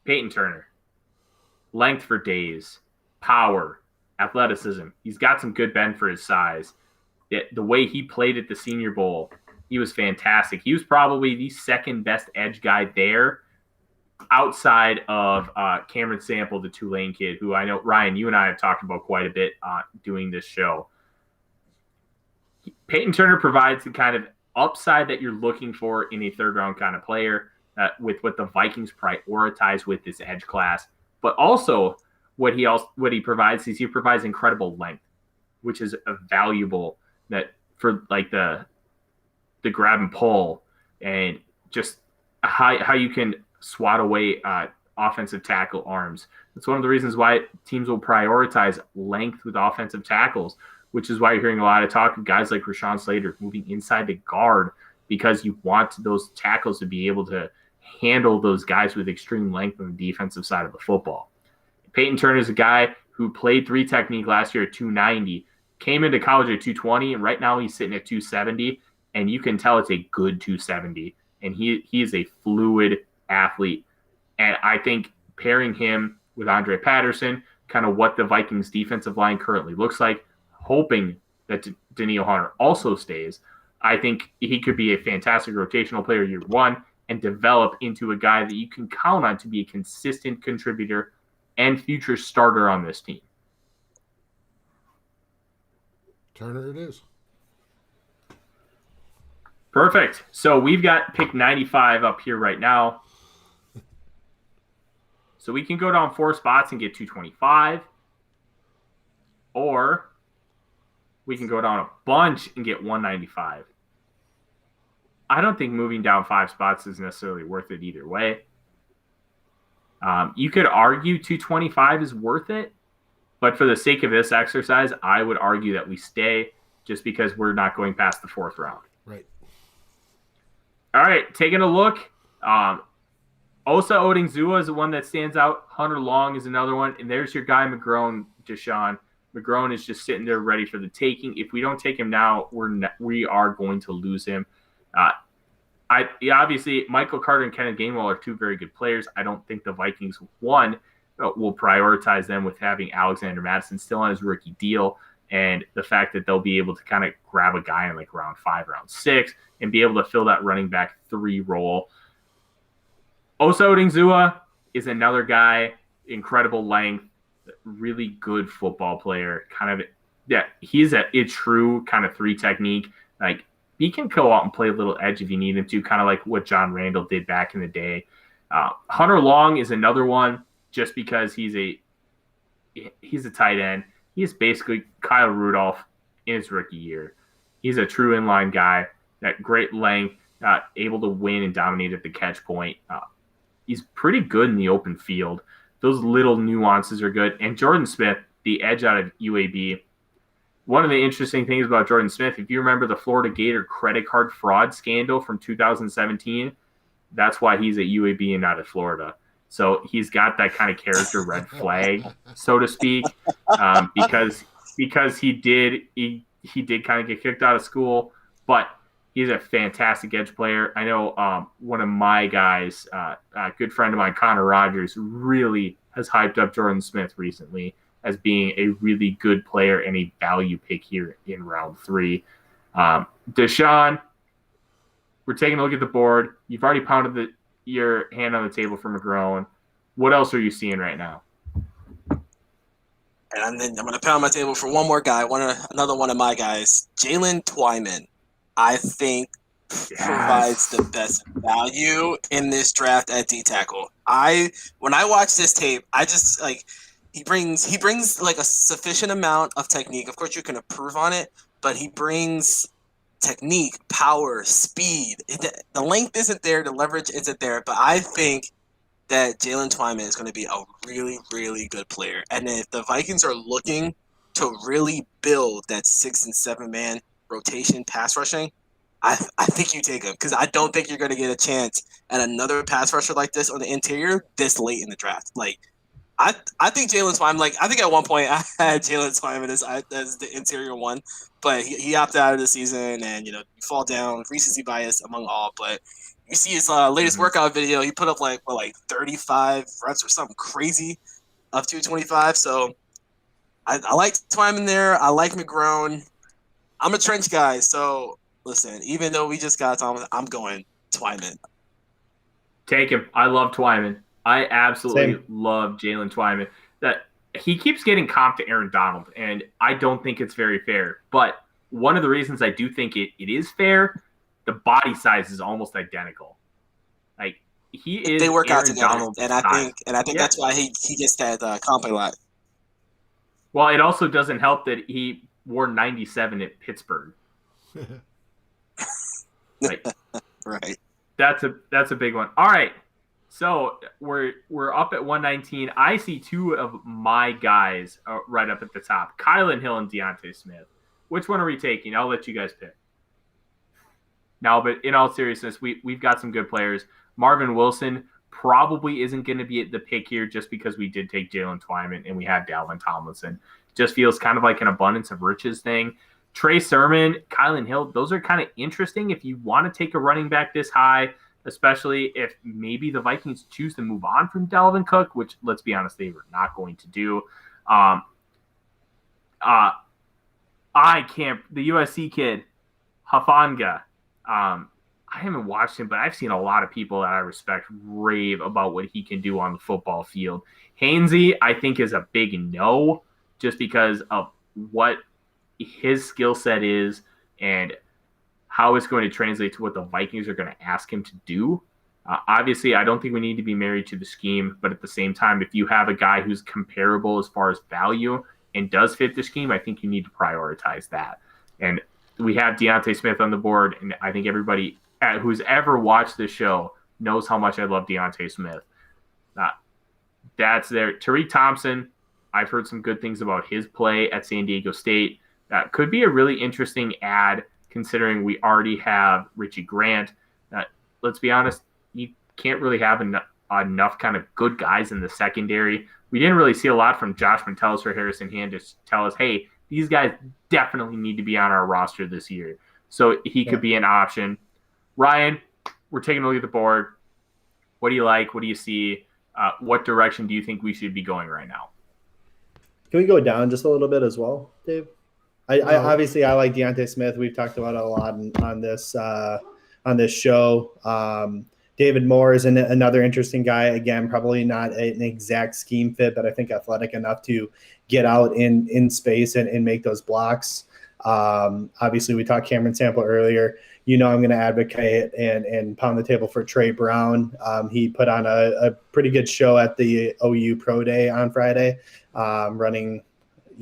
Peyton Turner, length for days, power, athleticism. He's got some good bend for his size. The way he played at the Senior Bowl, he was fantastic. He was probably the second best edge guy there outside of Cameron Sample, the Tulane kid, who I know, Ryan, you and I have talked about quite a bit doing this show. Peyton Turner provides the kind of upside that you're looking for in a third-round kind of player with what the Vikings prioritize with this edge class. But also what he provides is he provides incredible length, which is a valuable that for like the grab and pull and just how you can swat away offensive tackle arms. That's one of the reasons why teams will prioritize length with offensive tackles, which is why you're hearing a lot of talk of guys like Rashawn Slater moving inside the guard, because you want those tackles to be able to handle those guys with extreme length on the defensive side of the football. Peyton Turner is a guy who played 3 technique last year at 290, came into college at 220, and right now he's sitting at 270. And you can tell it's a good 270. And he is a fluid athlete. And I think pairing him with Andre Patterson, kind of what the Vikings defensive line currently looks like, hoping that Daniil Hunter also stays, I think he could be a fantastic rotational player year 1 and develop into a guy that you can count on to be a consistent contributor and future starter on this team. Turner it is. Perfect. So we've got pick 95 up here right now. So we can go down 4 spots and get 225. Or we can go down a bunch and get 195. I don't think moving down 5 spots is necessarily worth it either way. You could argue 225 is worth it. But for the sake of this exercise, I would argue that we stay just because we're not going past the 4th round. Right. All right, taking a look. Osa Odingzua is the one that stands out. Hunter Long is another one. And there's your guy, Mcgrone, Deshawn. Mcgrone is just sitting there ready for the taking. If we don't take him now, we are going to lose him. Obviously, Michael Carter and Kenneth Gainwell are 2 very good players. I don't think the Vikings, will prioritize them with having Alexander Madison still on his rookie deal. And the fact that they'll be able to kind of grab a guy in like round 5, round 6, and be able to fill that running back 3 role. Osa Odingzua is another guy, incredible length, really good football player. He's a true kind of 3 technique. Like, he can go out and play a little edge if you need him to, kind of like what John Randall did back in the day. Hunter Long is another one, just because he's a tight end. He's basically Kyle Rudolph in his rookie year. He's a true inline guy, that great length, able to win and dominate at the catch point. He's pretty good in the open field. those little nuances are good. And Jordan Smith, the edge out of UAB, one of the interesting things about Jordan Smith, if you remember the Florida Gator credit card fraud scandal from 2017, that's why he's at UAB and not at Florida. So he's got that kind of character red flag, so to speak, because he did kind of get kicked out of school, but he's a fantastic edge player. I know one of my guys, a good friend of mine, Connor Rogers, really has hyped up Jordan Smith recently as being a really good player and a value pick here in round 3. Deshaun, we're taking a look at the board. You've already pounded your hand on the table for Mcgrone. What else are you seeing right now? And then I'm going to pound my table for one more guy, another one of my guys, Jalen Twyman. I think provides the best value in this draft at D tackle. When I watch this tape, I just like he brings like a sufficient amount of technique. Of course, you can improve on it, but he brings technique, power, speed. The length isn't there, the leverage isn't there, but I think that Jalen Twyman is going to be a really, really good player. And if the Vikings are looking to really build that 6 and 7 man rotation pass rushing, I think you take him, because I don't think you're going to get a chance at another pass rusher like this on the interior this late in the draft. Like, I think Jalen Twyman, I think at one point I had Jalen Twyman as the interior one, but he opted out of the season, and, you fall down, recency bias among all. But you see his latest workout video, he put up like 35 reps or something crazy of 225. So I like Twyman there. I like Mcgrone. I'm a trench guy, so listen, even though we just got Thomas, I'm going Twyman. Take him. I love Twyman. I absolutely love Jalen Twyman. That he keeps getting comped to Aaron Donald, and I don't think it's very fair. But one of the reasons I do think it is fair, the body size is almost identical. Like, he is. They work Aaron out together, Donald's and I think that's why he gets that comp a lot. Well, it also doesn't help that he wore 97 at Pittsburgh. Like, right. That's a big one. All right. So we're up at 119. I see two of my guys right up at the top, Kylan Hill and Deontay Smith. Which one are we taking? I'll let you guys pick. No, but in all seriousness, we've got some good players. Marvin Wilson probably isn't going to be at the pick here just because we did take Jalen Twyman and we have Dalvin Tomlinson. Just feels kind of like an abundance of riches thing. Trey Sermon, Kylan Hill, those are kind of interesting if you want to take a running back this high, especially if maybe the Vikings choose to move on from Dalvin Cook, which, let's be honest, they were not going to do. The USC kid, Hafanga, I haven't watched him, but I've seen a lot of people that I respect rave about what he can do on the football field. Haynesy, I think, is a big no, just because of what his skill set is and how it's going to translate to what the Vikings are going to ask him to do. Obviously, I don't think we need to be married to the scheme, but at the same time, if you have a guy who's comparable as far as value and does fit the scheme, I think you need to prioritize that. And we have Deontay Smith on the board, and I think everybody who's ever watched this show knows how much I love Deontay Smith. That's there. Tariq Thompson, I've heard some good things about his play at San Diego State. That could be a really interesting add, considering we already have Richie Grant. Let's be honest, you can't really have enough kind of good guys in the secondary. We didn't really see a lot from Josh Metellus or Harrison Hand to tell us, hey, these guys definitely need to be on our roster this year. So he could be an option. Ryan, we're taking a look at the board. What do you like? What do you see? What direction do you think we should be going right now? Can we go down just a little bit as well, Dave? I obviously I like Deontay Smith. We've talked about it a lot on this show. David Moore is another interesting guy. Again, probably not an exact scheme fit, but I think athletic enough to get out in space and make those blocks. Obviously, we talked Cameron Sample earlier. I'm going to advocate and pound the table for Trey Brown. He put on a pretty good show at the OU Pro Day on Friday, running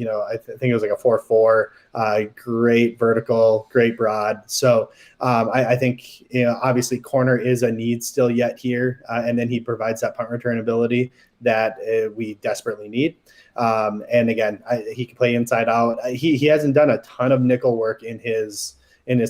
I think it was like a 4.4, great vertical, great broad. So I think, obviously corner is a need still yet here. And then he provides that punt return ability that we desperately need. And again, he can play inside out. He hasn't done a ton of nickel work in his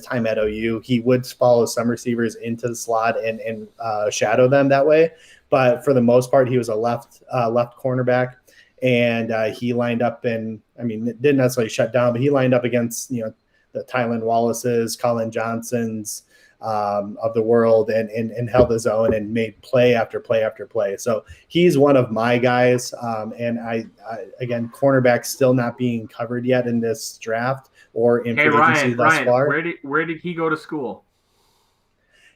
time at OU. He would follow some receivers into the slot and shadow them that way. But for the most part, he was a left cornerback. And he lined up didn't necessarily shut down, but he lined up against, the Tylan Wallaces, Colin Johnsons of the world and held his own and made play after play after play. So he's one of my guys. And I again, cornerback still not being covered yet in this draft or in free agency thus far. Where did he go to school?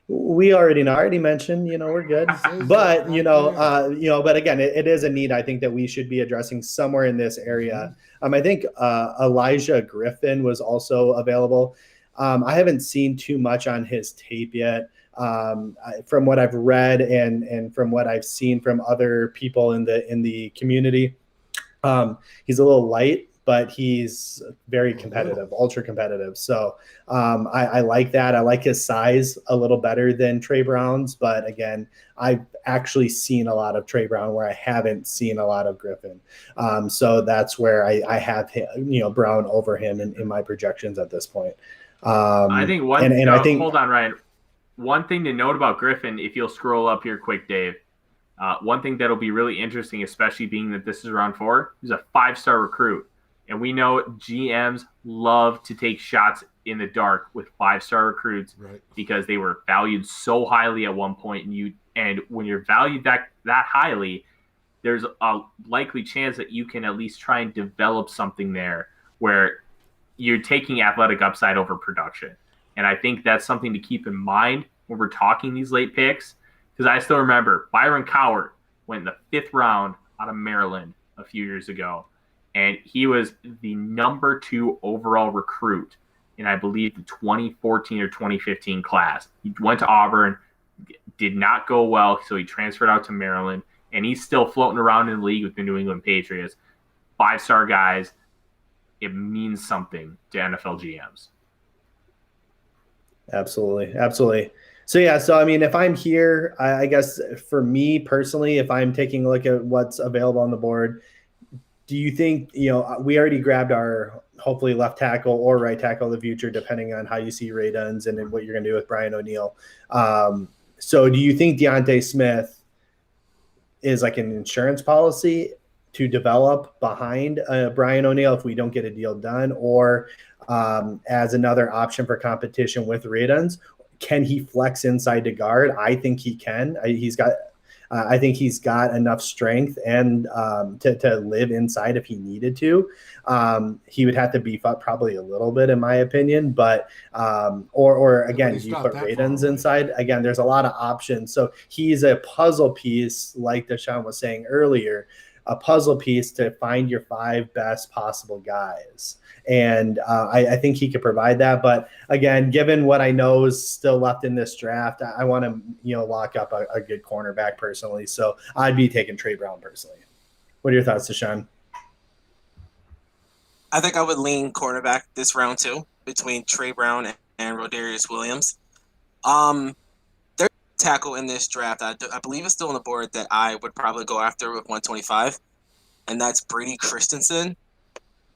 We already mentioned, we're good, but, but again, it is a need I think that we should be addressing somewhere in this area. I think Elijah Griffin was also available. I haven't seen too much on his tape yet. From what I've read and from what I've seen from other people in the community, he's a little light, but he's very competitive, ultra competitive. So I like that. I like his size a little better than Trey Brown's. But again, I've actually seen a lot of Trey Brown where I haven't seen a lot of Griffin. So that's where I have him, Brown over him in my projections at this point. I think hold on, Ryan. One thing to note about Griffin, if you'll scroll up here quick, Dave, one thing that'll be really interesting, especially being that this is round 4, he's a 5-star recruit. And we know GMs love to take shots in the dark with 5-star recruits, right? Because they were valued so highly at one point. And when you're valued that highly, there's a likely chance that you can at least try and develop something there where you're taking athletic upside over production. And I think that's something to keep in mind when we're talking these late picks. Because I still remember Byron Cowart went in the 5th round out of Maryland a few years ago. And he was the number 2 overall recruit in, I believe, the 2014 or 2015 class. He went to Auburn, did not go well, so he transferred out to Maryland, and he's still floating around in the league with the New England Patriots. 5-star guys, it means something to NFL GMs. Absolutely. So, if I'm here, I guess for me personally, if I'm taking a look at what's available on the board, do you think, we already grabbed our hopefully left tackle or right tackle of the future, depending on how you see Ray Duns and what you're going to do with Brian O'Neill. So do you think Deontay Smith is like an insurance policy to develop behind Brian O'Neill if we don't get a deal done, or as another option for competition with Ray Duns? Can he flex inside to guard? I think he can. I think he's got enough strength and to live inside if he needed to. He would have to beef up probably a little bit, in my opinion. But or again, you put Ray Duns inside. Again, there's a lot of options. So he's a puzzle piece, like Deshawn was saying earlier, a puzzle piece to find your 5 best possible guys. And I think he could provide that. But again, given what I know is still left in this draft, I want to lock up a good cornerback personally. So I'd be taking Trey Brown personally. What are your thoughts, Deshawn? I think I would lean cornerback this round too, between Trey Brown and Rodarius Williams. There's a tackle in this draft I believe is still on the board that I would probably go after with 125, and that's Brady Christensen.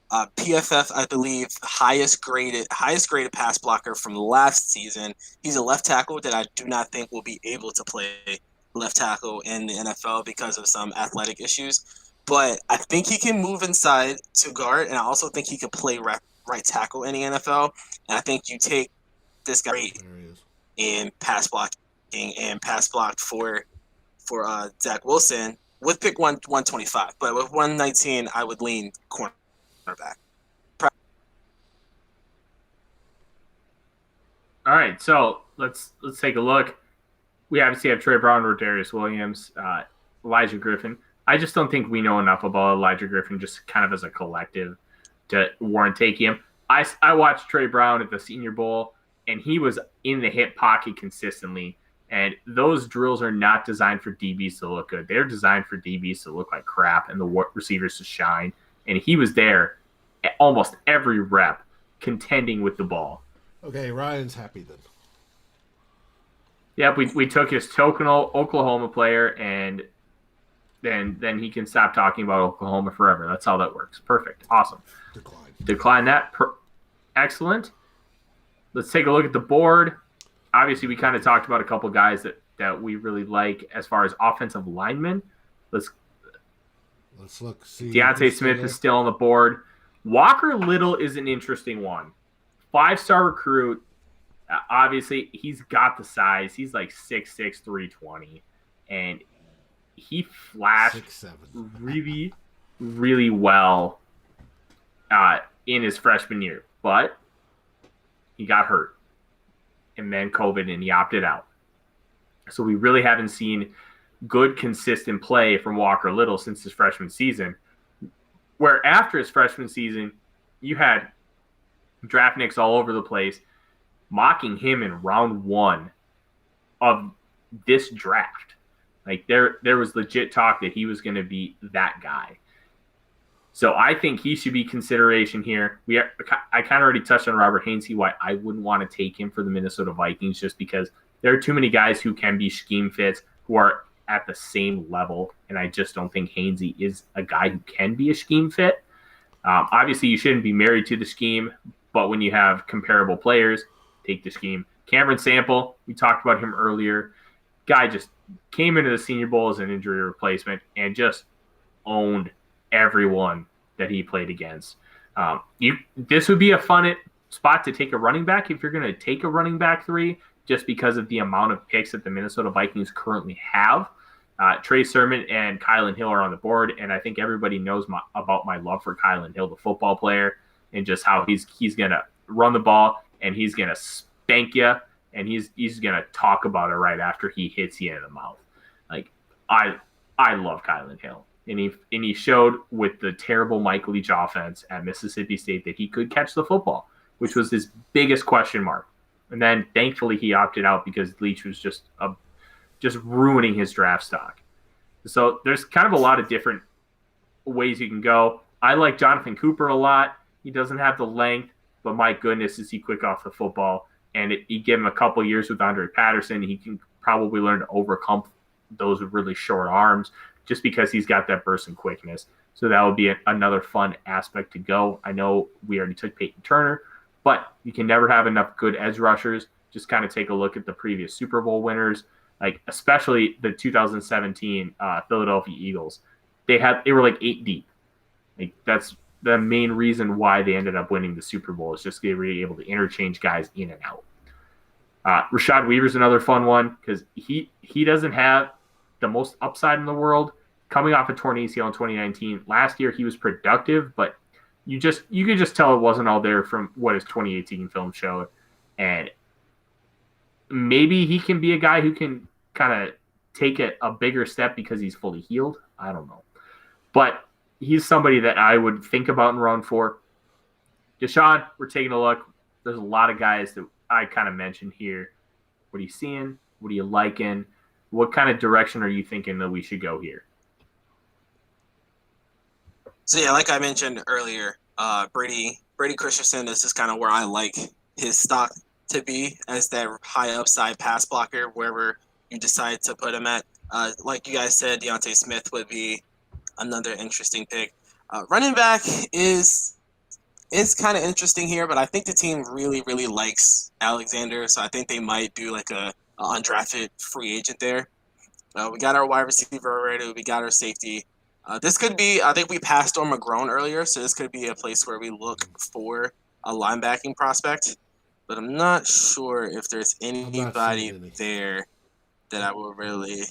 PFF, I believe, highest graded pass blocker from last season. He's a left tackle that I do not think will be able to play left tackle in the NFL because of some athletic issues. But I think he can move inside to guard, and I also think he could play right tackle in the NFL. And I think you take this guy in pass blocking and pass blocked for Zach Wilson with pick 125. But with 119, I would lean cornerback. All right, so let's take a look. We obviously have Trey Brown, Rodarius Williams, Elijah Griffin. I just don't think we know enough about Elijah Griffin just kind of as a collective to warrant taking him. I watched Trey Brown at the Senior Bowl, and he was in the hip pocket consistently. And those drills are not designed for DBs to look good. They're designed for DBs to look like crap and the receivers to shine. And he was there almost every rep contending with the ball. Okay, Ryan's happy then. Yep, we took his token Oklahoma player, and then he can stop talking about Oklahoma forever. That's how that works. Perfect. Awesome. Decline that. Excellent. Let's take a look at the board. Obviously, we kind of talked about a couple guys that we really like as far as offensive linemen. Let's look. See, Deontay Smith is still on the board. Walker Little is an interesting one. 5-star recruit. Obviously, he's got the size. He's like 6'6", 320. And he flashed 6'7". really, really well in his freshman year. But he got hurt. And then COVID, and he opted out. So we really haven't seen good, consistent play from Walker Little since his freshman season. Where after his freshman season, you had draft nicks all over the place mocking him in round 1 of this draft. Like there was legit talk that he was going to be that guy. So I think he should be consideration here. I kind of already touched on Robert Haynesy, why I wouldn't want to take him for the Minnesota Vikings, just because there are too many guys who can be scheme fits who are at the same level, and I just don't think Haynesy is a guy who can be a scheme fit. Obviously, you shouldn't be married to the scheme, but when you have comparable players, take the scheme. Cameron Sample, we talked about him earlier. Guy just came into the Senior Bowl as an injury replacement and just owned everyone that he played against. This would be a fun spot to take a running back if you're going to take a running back 3, just because of the amount of picks that the Minnesota Vikings currently have. Trey Sermon and Kylan Hill are on the board, and I think everybody knows about my love for Kylan Hill, the football player, and just how he's going to run the ball and he's going to spank you, and he's going to talk about it right after he hits you in the mouth. Like I love Kylan Hill. And he showed with the terrible Mike Leach offense at Mississippi State that he could catch the football, which was his biggest question mark. And then thankfully he opted out because Leach was just ruining his draft stock. So there's kind of a lot of different ways you can go. I like Jonathan Cooper a lot. He doesn't have the length, but my goodness, is he quick off the football. And you give him a couple years with Andre Patterson, he can probably learn to overcome those really short arms, just because he's got that burst and quickness. So that would be another fun aspect to go. I know we already took Peyton Turner, but you can never have enough good edge rushers. Just kind of take a look at the previous Super Bowl winners, like especially the 2017 Philadelphia Eagles. They were like 8 deep. Like that's the main reason why they ended up winning the Super Bowl, is just they were able to interchange guys in and out. Rashad Weaver's another fun one because he doesn't have the most upside in the world. Coming off a torn ACL in 2019, last year he was productive, but you could just tell it wasn't all there from what his 2018 film showed. And maybe he can be a guy who can kind of take a bigger step because he's fully healed. I don't know. But he's somebody that I would think about and run for. Deshaun, we're taking a look. There's a lot of guys that I kind of mentioned here. What are you seeing? What are you liking? What kind of direction are you thinking that we should go here? So yeah, like I mentioned earlier, Brady Christensen, this is kind of where I like his stock to be, as that high upside pass blocker wherever you decide to put him at. Like you guys said, Deontay Smith would be another interesting pick. Running back is kind of interesting here, but I think the team really, really likes Alexander, so I think they might do like a undrafted free agent there. We got our wide receiver already. We got our safety. This could be, I think we passed on Mcgrone earlier, so this could be a place where we look for a linebacking prospect. But I'm not sure if there's anybody there that I will really,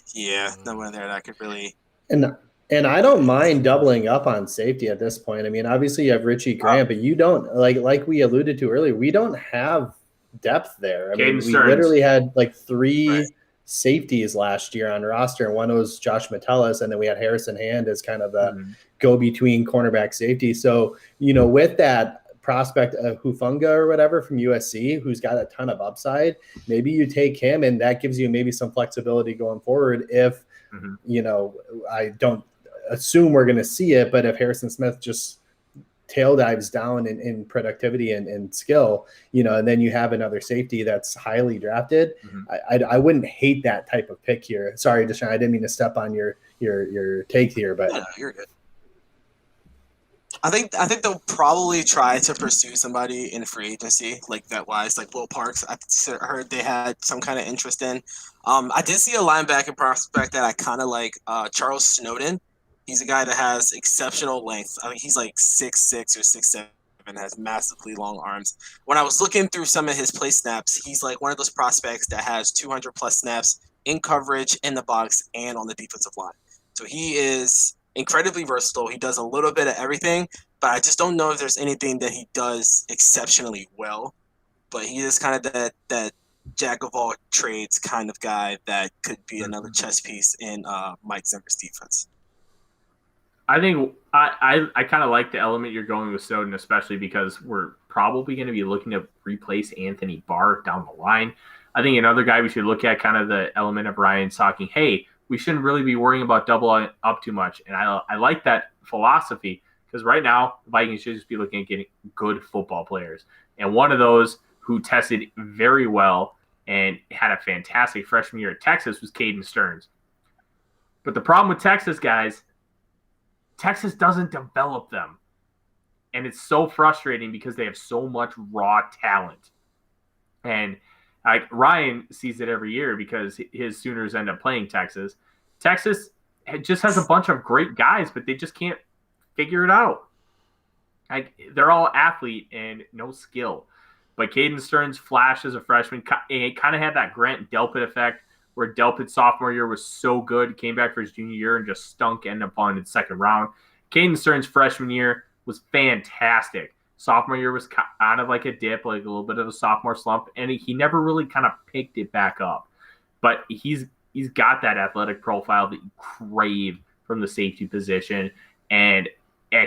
no one there that I could really. And I don't mind doubling up on safety at this point. I mean, obviously you have Richie Grant, but you don't, like we alluded to earlier, we don't have depth there. I mean, we literally had like 3 safeties last year on roster, and one was Josh Metellus, and then we had Harrison Hand as kind of the go-between cornerback safety. So, with that prospect of Hufunga or whatever from USC, who's got a ton of upside, maybe you take him, and that gives you maybe some flexibility going forward if, I don't assume we're going to see it, but if Harrison Smith just tail dives down in productivity and skill, and then you have another safety that's highly drafted. I wouldn't hate that type of pick here. Sorry, Deshaun, I didn't mean to step on your take here, but no, you're good. I think they'll probably try to pursue somebody in free agency, like vet wise, like Will Parks. I heard they had some kind of interest in. I did see a linebacker prospect that I kind of like, Charles Snowden. He's a guy that has exceptional length. I think he's like 6'6" or 6'7", has massively long arms. When I was looking through some of his play snaps, he's like one of those prospects that has 200 plus snaps in coverage, in the box, and on the defensive line. So he is incredibly versatile. He does a little bit of everything, but I just don't know if there's anything that he does exceptionally well. But he is kind of that jack of all trades kind of guy that could be another chess piece in Mike Zimmer's defense. I think I kind of like the element you're going with Snowden, especially because we're probably going to be looking to replace Anthony Barr down the line. I think another guy we should look at, kind of the element of Ryan talking, hey, we shouldn't really be worrying about double up too much. And I like that philosophy, because right now the Vikings should just be looking at getting good football players. And one of those who tested very well and had a fantastic freshman year at Texas was Caden Stearns. But the problem with Texas, guys, Texas doesn't develop them. And it's so frustrating because they have so much raw talent. And like Ryan sees it every year because his Sooners end up playing Texas. Texas just has a bunch of great guys, but they just can't figure it out. Like, they're all athlete and no skill. But Caden Stearns flashed as a freshman. It kind of had that Grant Delpit effect, where Delpit's sophomore year was so good, came back for his junior year and just stunk, ended up on in the second round. Caden Stearns' freshman year was fantastic. Sophomore year was kind of like a dip, like a little bit of a sophomore slump, and he never really kind of picked it back up. But he's got that athletic profile that you crave from the safety position, and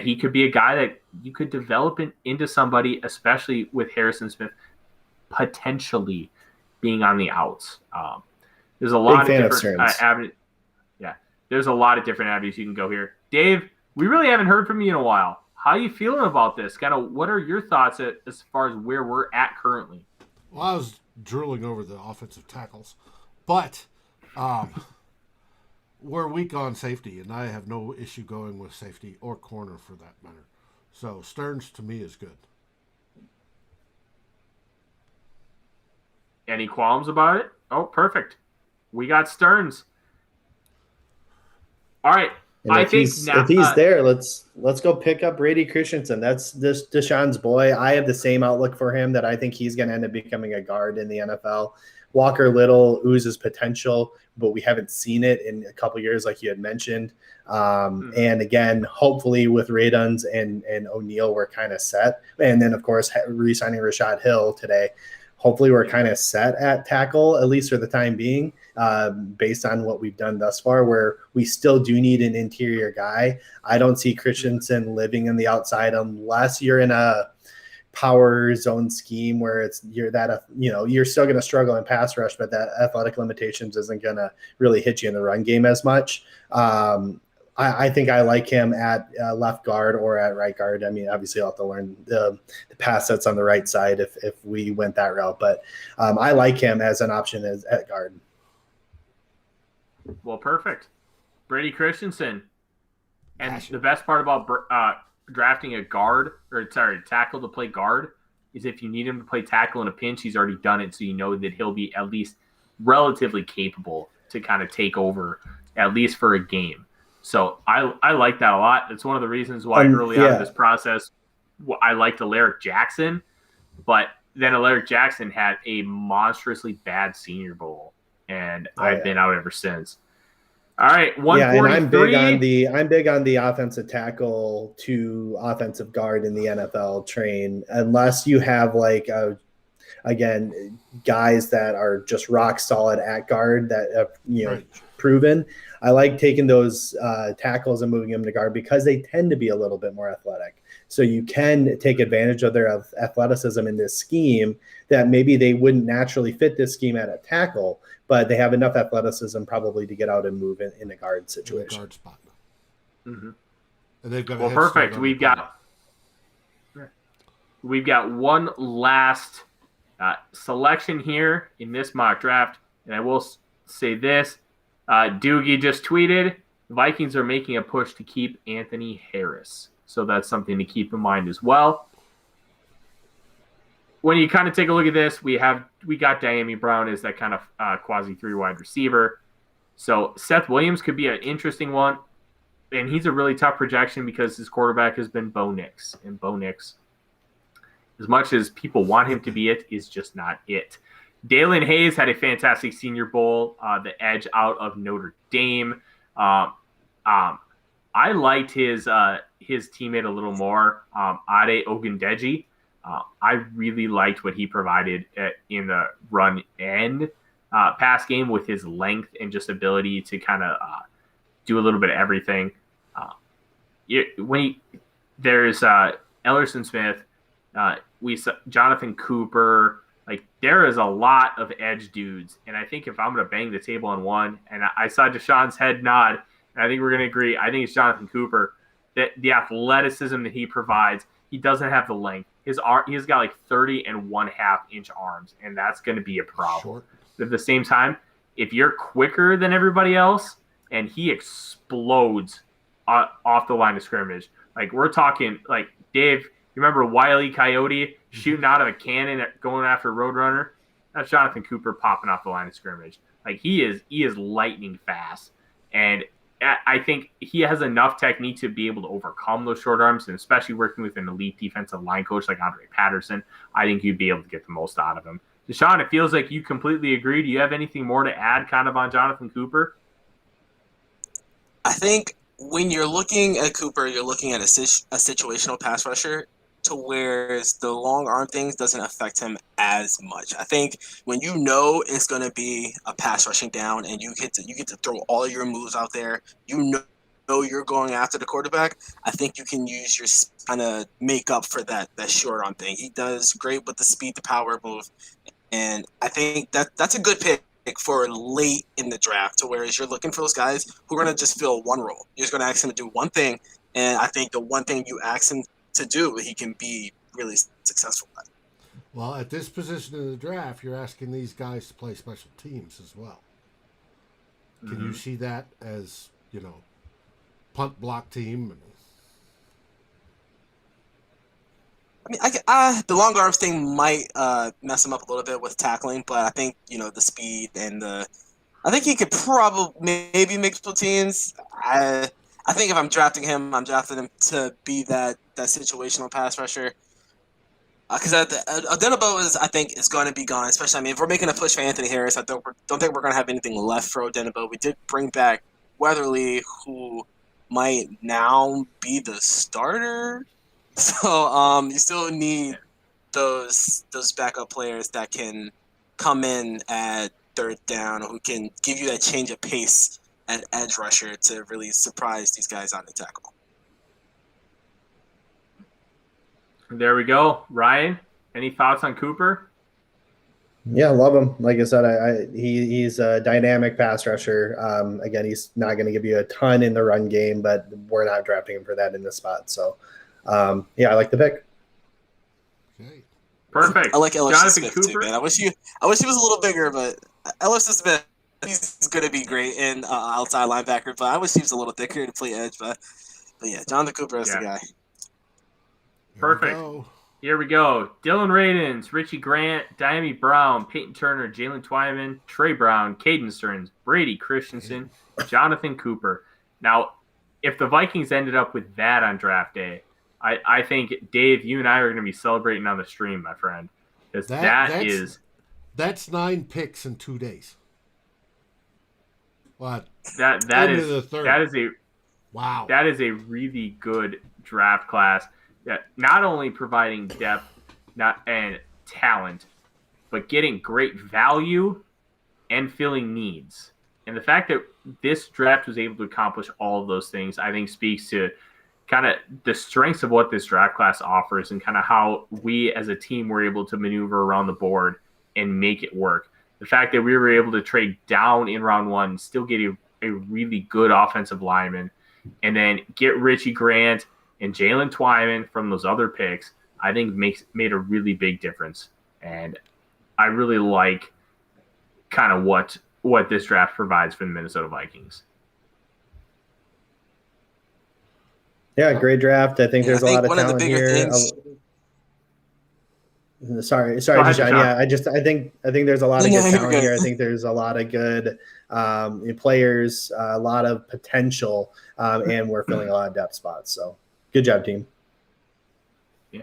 he could be a guy that you could develop into somebody, especially with Harrison Smith potentially being on the outs. There's a lot of different avenues. Yeah, there's a lot of different avenues you can go here. Dave, we really haven't heard from you in a while. How are you feeling about this? Kind of, what are your thoughts as far as where we're at currently? Well, I was drooling over the offensive tackles, but we're weak on safety, and I have no issue going with safety or corner for that matter. So Stearns to me is good. Any qualms about it? Oh, perfect. We got Stearns. All right. If he's there, let's go pick up Brady Christensen. That's Deshaun's boy. I have the same outlook for him, that I think he's going to end up becoming a guard in the NFL. Walker Little oozes potential, but we haven't seen it in a couple years, like you had mentioned. And again, hopefully with Raduns and O'Neal, we're kind of set. And then, of course, re-signing Rashad Hill today. Hopefully we're kind of set at tackle, at least for the time being, based on what we've done thus far, where we still do need an interior guy. I don't see Christensen living in the outside unless you're in a power zone scheme where you're still going to struggle in pass rush, but that athletic limitations isn't going to really hit you in the run game as much. I think I like him at left guard or at right guard. I mean, obviously I'll have to learn the pass sets on the right side if we went that route, but I like him as an option at guard. Well, perfect. Brady Christensen. And the best part about drafting a tackle to play guard is if you need him to play tackle in a pinch, he's already done it, so you know that he'll be at least relatively capable to kind of take over, at least for a game. So I like that a lot. It's one of the reasons why early on in this process, I liked Alaric Jackson, but then Alaric Jackson had a monstrously bad Senior Bowl, and I've been out ever since. All right, 143. And I'm big on the offensive tackle to offensive guard in the NFL train, unless you have guys that are just rock solid at guard that have proven. I like taking those tackles and moving them to guard because they tend to be a little bit more athletic. So you can take advantage of their athleticism in this scheme that maybe they wouldn't naturally fit this scheme at a tackle, but they have enough athleticism probably to get out and move in a guard situation. Guard spot. Mm-hmm. And they've got perfect. We've got we've got one last selection here in this mock draft, and I will say this. Doogie just tweeted, Vikings are making a push to keep Anthony Harris. So that's something to keep in mind as well. When you kind of take a look at this, we got Diami Brown as that kind of quasi 3 wide receiver. So Seth Williams could be an interesting one. And he's a really tough projection because his quarterback has been Bo Nix. And Bo Nix, as much as people want him to be it, is just not it. Dalen Hayes had a fantastic Senior Bowl, the edge out of Notre Dame. I liked his teammate a little more, Ade Ogundeji. I really liked what he provided in the run and pass game with his length and just ability to kind of do a little bit of everything. There's Ellerson Smith, Jonathan Cooper. Like, there is a lot of edge dudes, and I think if I'm going to bang the table on one, and I saw Deshaun's head nod, and I think we're going to agree, I think it's Jonathan Cooper. That the athleticism that he provides, he doesn't have the length. He's got like 30.5 inch arms, and that's going to be a problem. Short. At the same time, if you're quicker than everybody else, and he explodes off the line of scrimmage, like we're talking, like Dave, you remember Wile E. Coyote shooting out of a cannon going after Roadrunner? That's Jonathan Cooper popping off the line of scrimmage. Like he is lightning fast, and I think he has enough technique to be able to overcome those short arms, and especially working with an elite defensive line coach like Andre Patterson, I think you'd be able to get the most out of him. Deshaun, it feels like you completely agree. Do you have anything more to add kind of on Jonathan Cooper? I think when you're looking at Cooper, you're looking at a situational pass rusher to where the long arm things doesn't affect him as much. I think when you know it's going to be a pass rushing down and you get to throw all your moves out there, you know you're going after the quarterback, I think you can use your kind of make up for that short arm thing. He does great with the speed to power move, and I think that's a good pick for late in the draft, to whereas you're looking for those guys who are going to just fill one role. You're just going to ask him to do one thing, and I think the one thing you ask him to do, he can be really successful at. Well, at this position in the draft, you're asking these guys to play special teams as well. Can you see that as, punt block team? I mean, the long arms thing might mess him up a little bit with tackling, but I think, the speed and I think he could probably maybe make special teams. I think if I'm drafting him, I'm drafting him to be that situational pass rusher. Because Odenigbo I think is going to be gone. Especially, I mean, if we're making a push for Anthony Harris, I don't think we're going to have anything left for Odenigbo. We did bring back Weatherly, who might now be the starter. So you still need those backup players that can come in at third down, who can give you that change of pace at edge rusher to really surprise these guys on the tackle. There we go. Ryan, any thoughts on Cooper? Yeah, love him. Like I said, he's a dynamic pass rusher. Again, he's not going to give you a ton in the run game, but we're not drafting him for that in this spot. So, I like the pick. Okay. Perfect. I like Ellerson Jonathan Smith Cooper. too, man. I wish he was a little bigger, but Ellerson Smith, he's going to be great in outside linebacker. But I wish he was a little thicker to play edge. But yeah, Jonathan Cooper is the guy. Perfect. Here we go. Dylan Radins, Richie Grant, Diami Brown, Peyton Turner, Jalen Twyman, Trey Brown, Caden Stearns, Brady Christensen, Jonathan Cooper. Now, if the Vikings ended up with that on draft day, I think, Dave, you and I are going to be celebrating on the stream, my friend. Because that's 9 picks in 2 days. What? That is a really good draft class. That not only providing depth and talent, but getting great value and filling needs. And the fact that this draft was able to accomplish all of those things, I think speaks to kind of the strengths of what this draft class offers and kind of how we as a team were able to maneuver around the board and make it work. The fact that we were able to trade down in round 1, still get a really good offensive lineman, and then get Richie Grant and Jalen Twyman from those other picks. I think made a really big difference. And I really like kind of what this draft provides for the Minnesota Vikings. Yeah, great draft. I think there's a lot of talent here. Things... Sorry, Deshaun. Yeah, I think there's a lot of good talent here. I think there's a lot of good players, a lot of potential, and we're filling a lot of depth spots. So, good job, team. Yeah,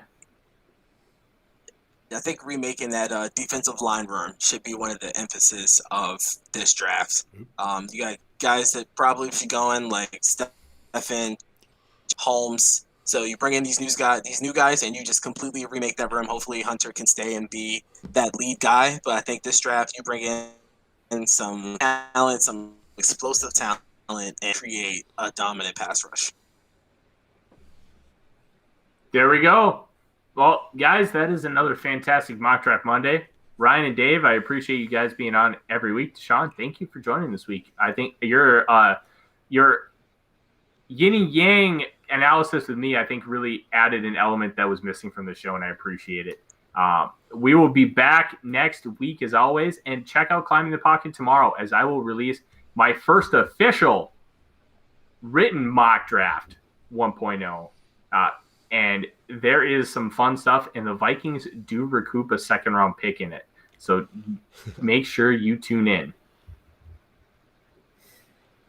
I think remaking that defensive line room should be one of the emphasis of this draft. You got guys that probably should go in like Stephen, Holmes. So you bring in these new guys, and you just completely remake that room. Hopefully Hunter can stay and be that lead guy. But I think this draft, you bring in some talent, some explosive talent, and create a dominant pass rush. There we go. Well, guys, that is another fantastic Mock Draft Monday. Ryan and Dave, I appreciate you guys being on every week. Deshaun, thank you for joining this week. I think your yin and yang analysis with me, I think, really added an element that was missing from the show, and I appreciate it. We will be back next week as always, and check out Climbing the Pocket tomorrow as I will release my first official written mock draft 1.0. And there is some fun stuff, and the Vikings do recoup a second-round pick in it. So make sure you tune in.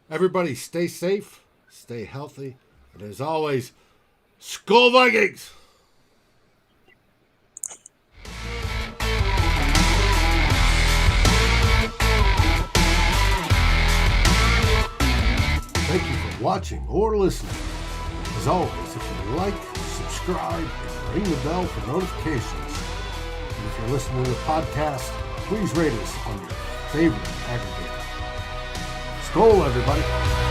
Everybody stay safe, stay healthy, and as always, Skol Vikings! Thank you for watching or listening. As always, if you like, subscribe, and ring the bell for notifications. And if you're listening to the podcast, please rate us on your favorite aggregator. Skol, everybody!